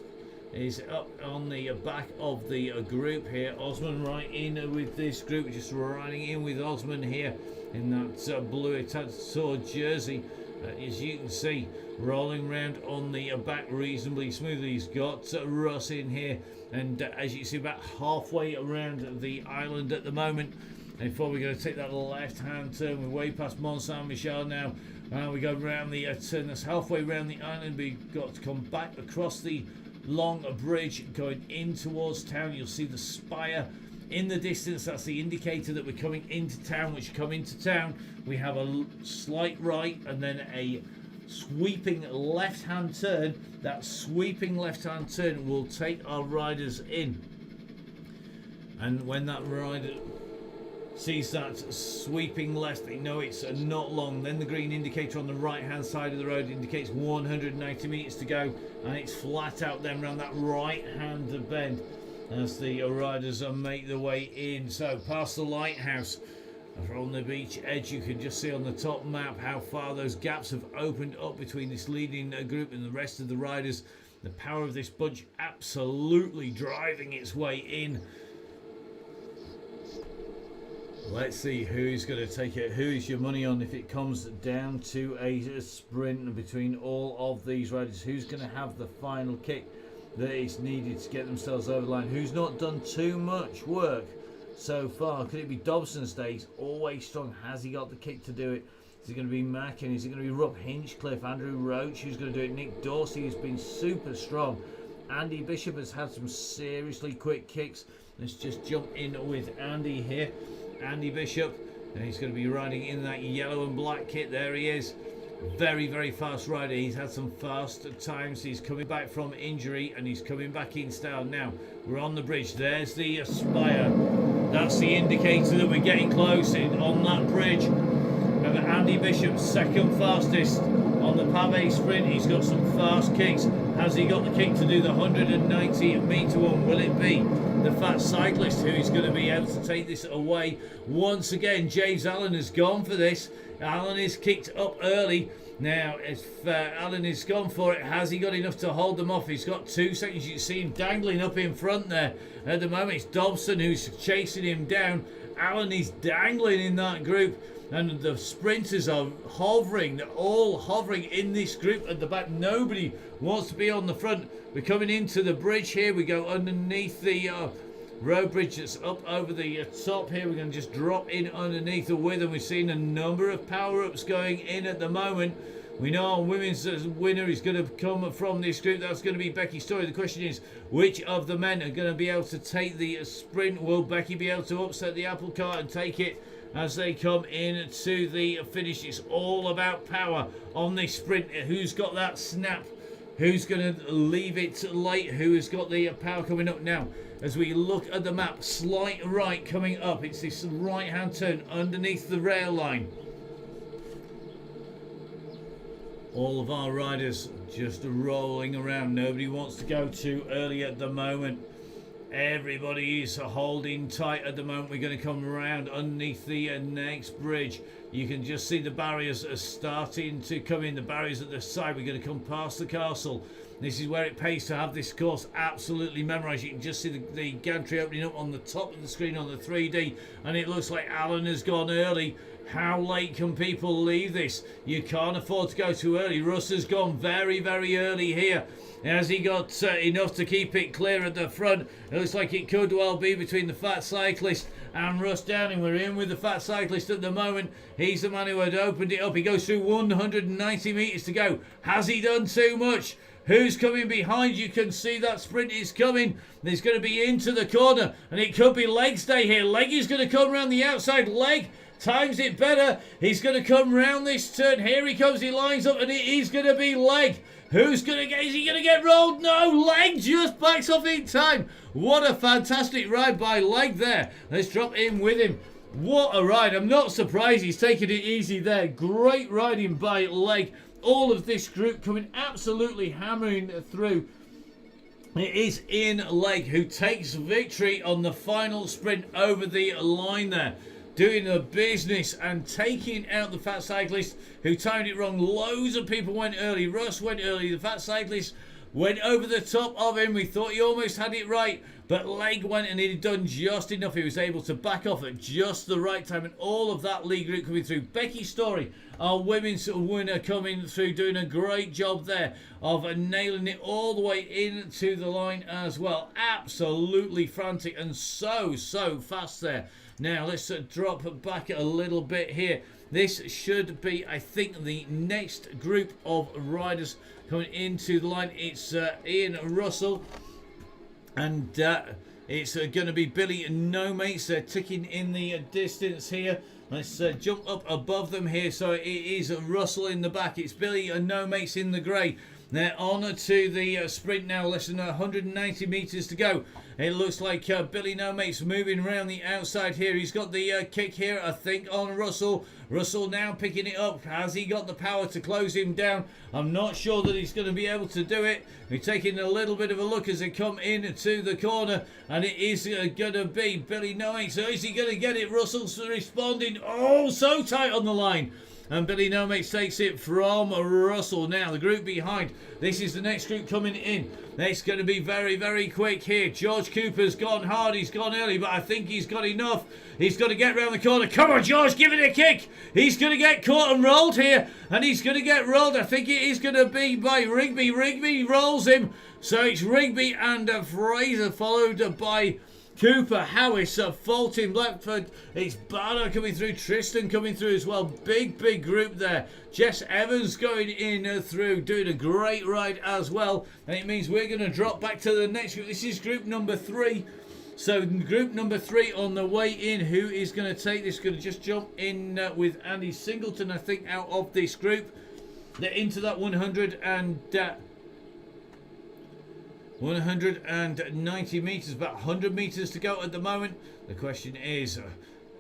is up on the back of the group here. Osman right in with this group, just riding in with Osman here in that blue sword jersey. As you can see, rolling round on the back reasonably smoothly. He's got Russ in here, and as you can see, about halfway around the island at the moment. And before we're going to take that left hand turn, we're way past Mont Saint Michel now. We go around the turn that's halfway around the island. We've got to come back across the long bridge going in towards town. You'll see the spire in the distance. That's the indicator that we're coming into town. Which come into town, we have a slight right and then a sweeping left hand turn. That sweeping left hand turn will take our riders in, and when that rider sees that sweeping left, they know it's not long. Then the green indicator on the right hand side of the road indicates 190 meters to go, and it's flat out then around that right hand bend as the riders make their way in. So past the lighthouse from the beach edge, you can just see on the top map how far those gaps have opened up between this leading group and the rest of the riders. The power of this bunch absolutely driving its way in. Let's see who's going to take it. Who is your money on if it comes down to a sprint between all of these riders? Who's going to have the final kick that is needed to get themselves over the line? Who's not done too much work so far? Could it be Dobson Stays? Always strong. Has he got the kick to do it? Is it going to be Mackin? Is it going to be Rob Hinchcliffe? Andrew Roach who's going to do it? Nick Dorsey has been super strong. Andy Bishop has had some seriously quick kicks. Let's just jump in with Andy here. Andy Bishop, and he's going to be riding in that yellow and black kit. There he is. Very, very fast rider. He's had some fast times. He's coming back from injury and he's coming back in style. Now we're on the bridge. There's the spire. That's the indicator that we're getting close in on that bridge. Remember, Andy Bishop, second fastest on the pave sprint. He's got some fast kicks. Has he got the kick to do the 190 meter one? Will it be the fat cyclist who is going to be able to take this away? Once again, James Allen has gone for this. Allen is kicked up early. Now, if Allen is gone for it, has he got enough to hold them off? He's got 2 seconds. You can see him dangling up in front there. At the moment, it's Dobson who's chasing him down. Allen is dangling in that group, and the sprinters are hovering. They're all hovering in this group at the back. Nobody wants to be on the front. We're coming into the bridge here. We go underneath the road bridge that's up over the top here. We're going to just drop in underneath the width, and we've seen a number of power-ups going in at the moment. We know our women's winner is going to come from this group. That's going to be Becky Story. The question is, which of the men are going to be able to take the sprint? Will Becky be able to upset the apple cart and take it as they come in to the finish? It's all about power on this sprint. Who's got that snap? Who's going to leave it late? Who has got the power coming up now? as we look at the map, slight right coming up. It's this right hand turn underneath the rail line. All of our riders just rolling around. Nobody wants to go too early at the moment. Everybody is holding tight at the moment. We're going to come around underneath the next bridge. You can just see the barriers are starting to come in. The barriers at the side. We're going to come past the castle. This is where it pays to have this course absolutely memorised. You can just see the gantry opening up on the top of the screen on the 3D. And it looks like Alan has gone early. How late can people leave this? You can't afford to go too early. Russ has gone very, very early here. Has he got enough to keep it clear at the front? It looks like it could well be between the Fat Cyclist and Russ Downing. We're in with the Fat Cyclist at the moment. He's the man who had opened it up. He goes through 190 metres to go. Has he done too much? Who's coming behind? You can see that sprint is coming. There's going to be into the corner, and it could be Leg's day here. Leg is going to come around the outside. Leg times it better. He's going to come round this turn. Here he comes. He lines up, and it is going to be Leg. Who's going to get... Is he going to get rolled? No, Leg just backs off in time. What a fantastic ride by Leg there. Let's drop in with him. What a ride. I'm not surprised he's taking it easy there. Great riding by Leg. All of this group coming absolutely hammering through. It is in Leg who takes victory on the final sprint over the line there. Doing the business and taking out the Fat Cyclist who timed it wrong. Loads of people went early. Russ went early. The Fat Cyclist went over the top of him. We thought he almost had it right, but Leg went and he'd done just enough. He was able to back off at just the right time, and all of that lead group coming through. Becky Story, our women's winner, coming through, doing a great job there of nailing it all the way into the line as well. Absolutely frantic and so fast there. Now let's drop back a little bit here. This should be, I think, the next group of riders coming into the line. It's Ian Russell, and it's going to be Billy No Mates ticking in the distance here. Let's jump up above them here. So it is Russell in the back. It's Billy and No Mates in the grey. They're on to the sprint now. Less than 190 metres to go. It looks like Billy No Mates moving around the outside here. He's got the kick here, I think, on Russell. Russell now picking it up. Has he got the power to close him down? I'm not sure that he's going to be able to do it. We're taking a little bit of a look as they come into the corner. And it is going to be Billy No Mates. So is he going to get it? Russell's responding. Oh, so tight on the line. And Billy No Mates takes it from Russell. Now, the group behind. This is the next group coming in. It's going to be very, very quick here. George Cooper's gone hard. He's gone early, but I think he's got enough. He's got to get round the corner. Come on, George, give it a kick. He's going to get caught and rolled here. And he's going to get rolled. I think it is going to be by Rigby. Rigby rolls him. So it's Rigby and Fraser, followed by Cooper, Howis, Fulton, Blackford. It's Barno coming through, Tristan coming through as well. Big group there. Jess Evans going in through, doing a great ride as well. And it means we're going to drop back to the next group. This is group number 3. So group number 3 on the way in. Who is going to take this? Going to just jump in with Andy Singleton, I think, out of this group. They're into that 190 metres, about 100 metres to go at the moment. The question is,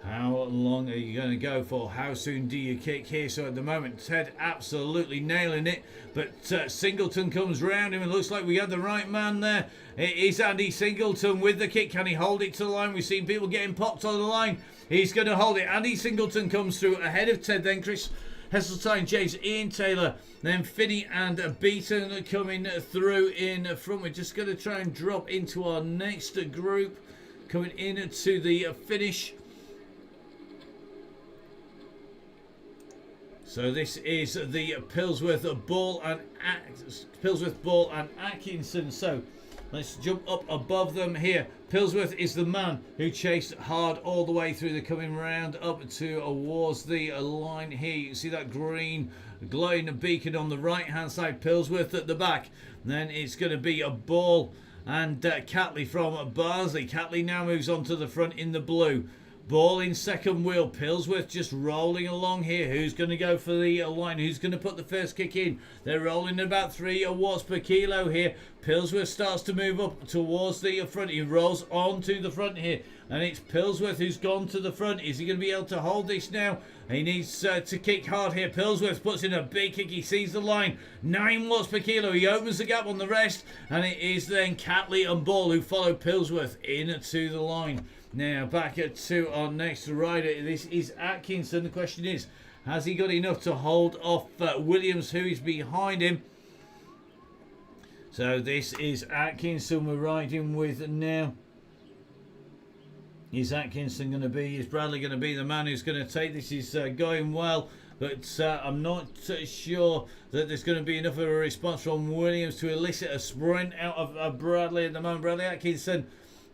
how long are you going to go for? How soon do you kick here? So at the moment, Ted absolutely nailing it. But Singleton comes round him and looks like we had the right man there. It is Andy Singleton with the kick. Can he hold it to the line? We've seen people getting popped on the line. He's going to hold it. Andy Singleton comes through ahead of Ted, then Chris Heseltine, James, Ian Taylor, then Finney and Beaton coming through in front. We're just going to try and drop into our next group coming in to the finish. So this is the Pillsworth Ball and Atkinson. So let's jump up above them here. Pillsworth is the man who chased hard all the way through the coming round up towards the line here. You can see that green glowing beacon on the right hand side. Pillsworth at the back. Then it's going to be a Ball and Catley from Barnsley. Catley now moves on to the front in the blue. Ball in second wheel. Pillsworth just rolling along here. Who's going to go for the line? Who's going to put the first kick in? They're rolling at about 3 watts per kilo here. Pillsworth starts to move up towards the front. He rolls onto the front here. And it's Pillsworth who's gone to the front. Is he going to be able to hold this now? He needs to kick hard here. Pillsworth puts in a big kick. He sees the line. 9 watts per kilo. He opens the gap on the rest. And it is then Catley and Ball who follow Pillsworth into the line. Now back to our next rider. This is Atkinson. The question is, has he got enough to hold off Williams, who is behind him? So this is Atkinson we're riding with now. Is Atkinson going to be, is Bradley going to be the man who's going to take this? Is going well, but I'm not sure that there's going to be enough of a response from Williams to elicit a sprint out of Bradley at the moment. Bradley Atkinson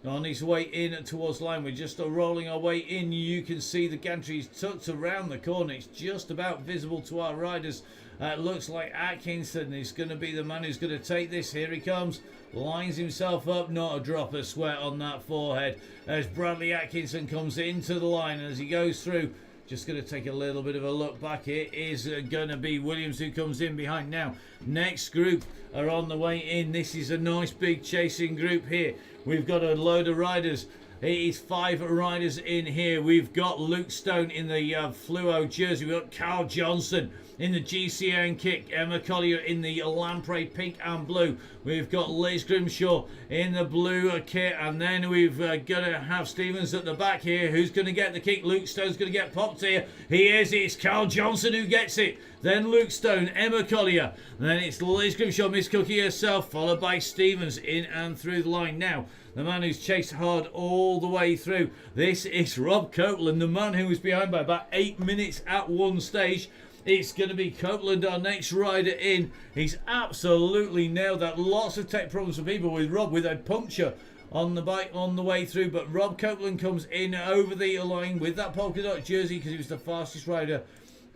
on his way in towards line. We're just rolling our way in. You can see the gantry is tucked around the corner. It's just about visible to our riders. It looks like Atkinson is going to be the man who's going to take this. Here he comes. Lines himself up. Not a drop of sweat on that forehead as Bradley Atkinson comes into the line. As he goes through, just going to take a little bit of a look back. It is going to be Williams who comes in behind now. Next group are on the way in. This is a nice big chasing group here. We've got a load of riders. It is 5 riders in here. We've got Luke Stone in the fluo jersey. We've got Carl Johnson in the GCN kick. Emma Collier in the lamprey pink and blue. We've got Liz Grimshaw in the blue kit. And then we've got to have Stevens at the back here. Who's going to get the kick? Luke Stone's going to get popped here. He is. It's Carl Johnson who gets it. Then Luke Stone, Emma Collier. And then it's Liz Grimshaw, Miss Cookie herself, followed by Stevens in and through the line. Now, the man who's chased hard all the way through. This is Rob Copeland, the man who was behind by about 8 minutes at one stage. It's going to be Copeland, our next rider in. He's absolutely nailed that. Lots of tech problems for people with Rob, with a puncture on the bike on the way through. But Rob Copeland comes in over the line with that polka dot jersey because he was the fastest rider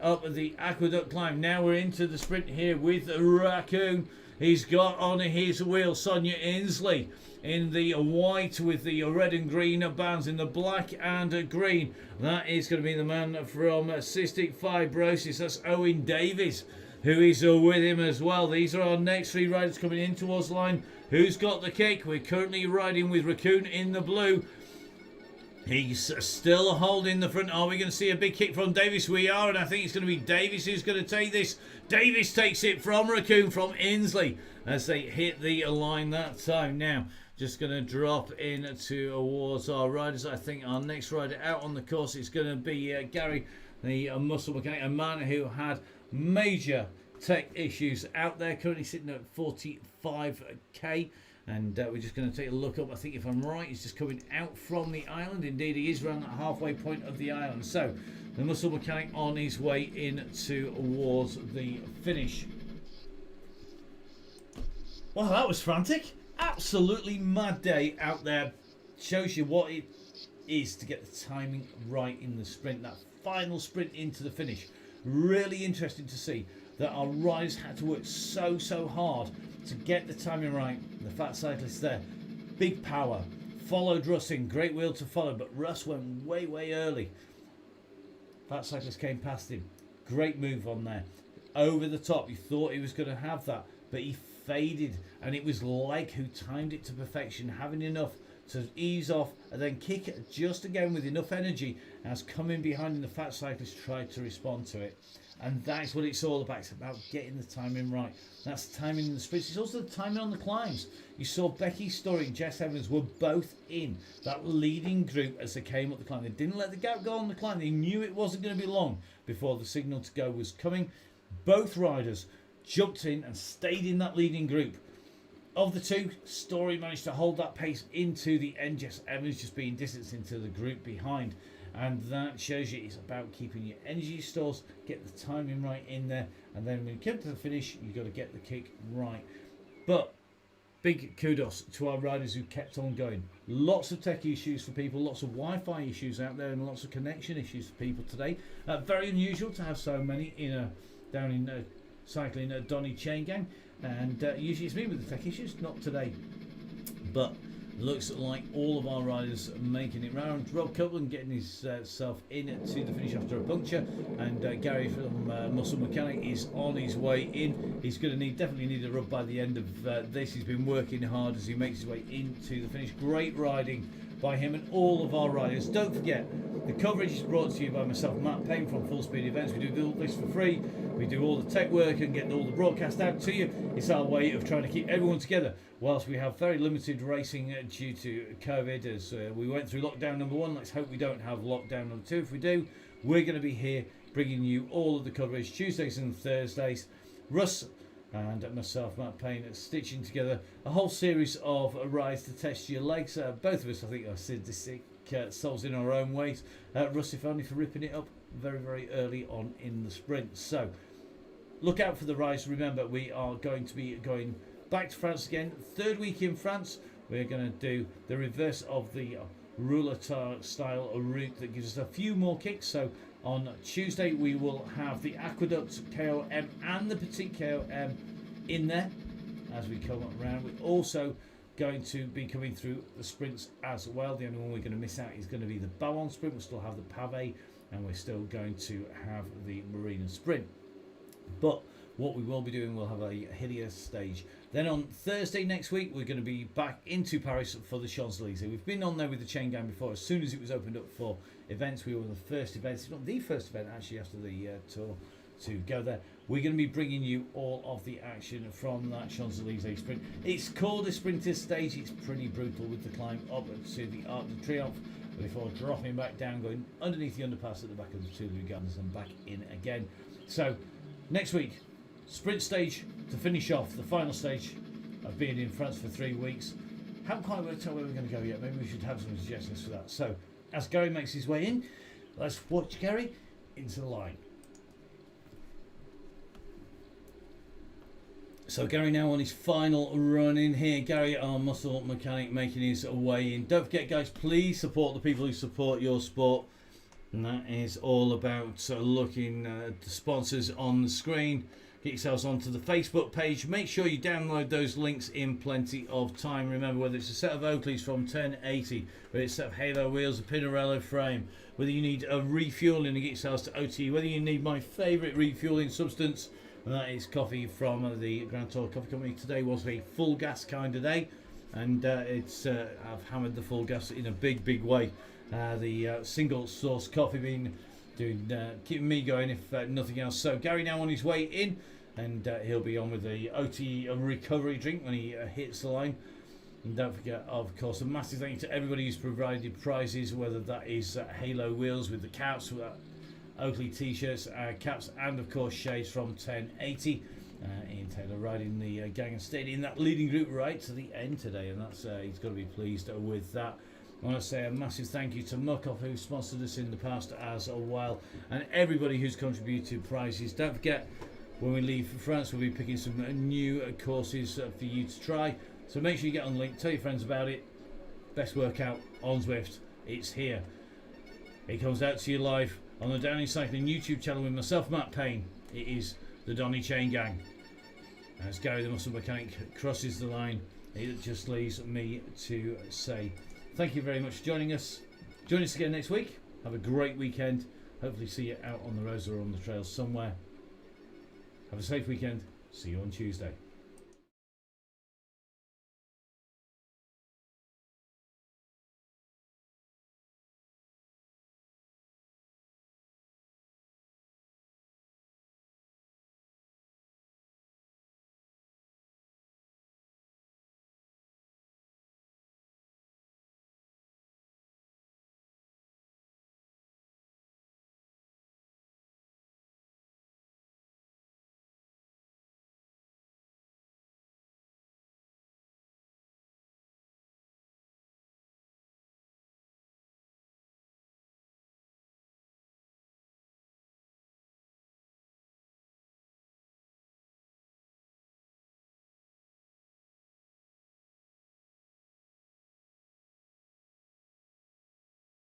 up the aqueduct climb. Now we're into the sprint here with Raccoon. He's got on his wheel Sonia Inslee in the white with the red and green bands in the black and green. That is going to be the man from Cystic Fibrosis. That's Owen Davies, who is with him as well. These are our next 3 riders coming in towards the line. Who's got the kick? We're currently riding with Raccoon in the blue. He's still holding the front. Are we going to see a big kick from Davies? We are, and I think it's going to be Davies who's going to take this. Davies takes it from Raccoon, from Inslee, as they hit the line that time. Now, just going to drop in towards our riders. I think our next rider out on the course is going to be Gary, the muscle mechanic, a man who had major tech issues out there, currently sitting at 45k. And we're just going to take a look up. I think if I'm right, he's just coming out from the island. Indeed, he is around that halfway point of the island. So, the muscle mechanic on his way in towards the finish. Well, that was frantic. Absolutely mad day out there. Shows you what it is to get the timing right in the sprint. That final sprint into the finish. Really interesting to see that our riders had to work so hard to get the timing right. The fat cyclist there, big power, followed Russ in, great wheel to follow, but Russ went way early. Fat cyclist came past him, great move on there, over the top. You thought he was going to have that, but he faded, and it was Leg who timed it to perfection, having enough to ease off and then kick it just again with enough energy as coming behind and the fat cyclist tried to respond to it. And that's what it's all about. It's about getting the timing right. That's timing in the sprints. It's also the timing on the climbs. You saw Becky Story and Jess Evans were both in that leading group as they came up the climb. They didn't let the gap go on the climb. They knew it wasn't going to be long before the signal to go was coming. Both riders jumped in and stayed in that leading group. Of the two, Story managed to hold that pace into the end. Jess Evans just being distanced into the group behind. And that shows you it's about keeping your energy stores, get the timing right in there, and then when you come to the finish, you've got to get the kick right. But big kudos to our riders who kept on going. Lots of tech issues for people, lots of Wi-Fi issues out there, and lots of connection issues for people today. Very unusual to have so many down in cycling Donny Chain Gang, and usually it's me with the tech issues, not today. But Looks like all of our riders are making it round. Rob Copeland getting himself in to the finish after a puncture, and Gary from Muscle Mechanic is on his way in. He's going to definitely need a rub by the end of this. He's been working hard as he makes his way into the finish. Great riding by him and all of our riders. Don't forget, the coverage is brought to you by myself, Matt Payne from Full Speed Events. We do all this for free. We do all the tech work and get all the broadcast out to you. It's our way of trying to keep everyone together whilst we have very limited racing due to COVID, as we went through lockdown number 1. Let's hope we don't have lockdown number 2. If we do, we're going to be here bringing you all of the coverage Tuesdays and Thursdays. Russ and myself, Matt Payne, stitching together a whole series of rides to test your legs. Both of us, I think, are sadistic souls in our own ways. Russ, if only for ripping it up very, very early on in the sprint. So look out for the rides. Remember, we are going to be going back to France again. 3rd week in France. We're going to do the reverse of the rouleur style route that gives us a few more kicks. So on Tuesday we will have the Aqueduct KOM and the Petite KOM in there as we come around. We're also going to be coming through the sprints as well. The only one we're going to miss out is going to be the Ballon sprint. We'll still have the Pavé, and we're still going to have the Marina sprint. But what we will be doing, we'll have a hillier stage. Then on Thursday next week, we're going to be back into Paris for the Champs-Élysées. We've been on there with the Chain Gang before. As soon as it was opened up for events, we were the first event, it's not the first event actually after the tour, to go there. We're going to be bringing you all of the action from that Champs-Élysées sprint. It's called a sprinter stage. It's pretty brutal with the climb up to the Arc de Triomphe before dropping back down, going underneath the underpass at the back of the Tuileries Gardens and back in again. So next week, sprint stage to finish off the final stage of being in France for 3 weeks. Haven't quite worked out where we're going to go yet. Maybe we should have some suggestions for that. So as Gary makes his way in, let's watch Gary into the line. So Gary now on his final run in here. Gary, our muscle mechanic, making his way in. Don't forget, guys, please support the people who support your sport. And that is all about looking at the sponsors on the screen. Get yourselves onto the Facebook page. Make sure you download those links in plenty of time. Remember, whether it's a set of Oakleys from 1080, whether it's a set of Halo wheels, a Pinarello frame, whether you need a refueling to get yourselves to OT, whether you need my favourite refueling substance, and that is coffee from the Grand Tour Coffee Company. Today was a full gas kind of day, and I've hammered the full gas in a big way. The single source coffee bean keeping me going if nothing else. So Gary now on his way in, and he'll be on with the OT recovery drink when he hits the line. And don't forget, of course, a massive thank you to everybody who's provided prizes, whether that is Halo wheels with the caps, Oakley t-shirts, caps, and of course shades from 1080. Ian Taylor riding the gang and stayed in that leading group right to the end today, and that's he's got to be pleased with that. I want to say a massive thank you to Muckov, who sponsored us in the past as well, and everybody who's contributed prizes. Don't forget, when we leave for France, we'll be picking some new courses for you to try. So make sure you get on the link, tell your friends about it. Best workout on Zwift, it's here. It comes out to you live on the Downing Cycling YouTube channel with myself, Matt Payne. It is the Donny Chain Gang. As Gary the Muscle Mechanic crosses the line, it just leaves me to say thank you very much for joining us. Join us again next week. Have a great weekend. Hopefully see you out on the roads or on the trails somewhere. Have a safe weekend. See you on Tuesday.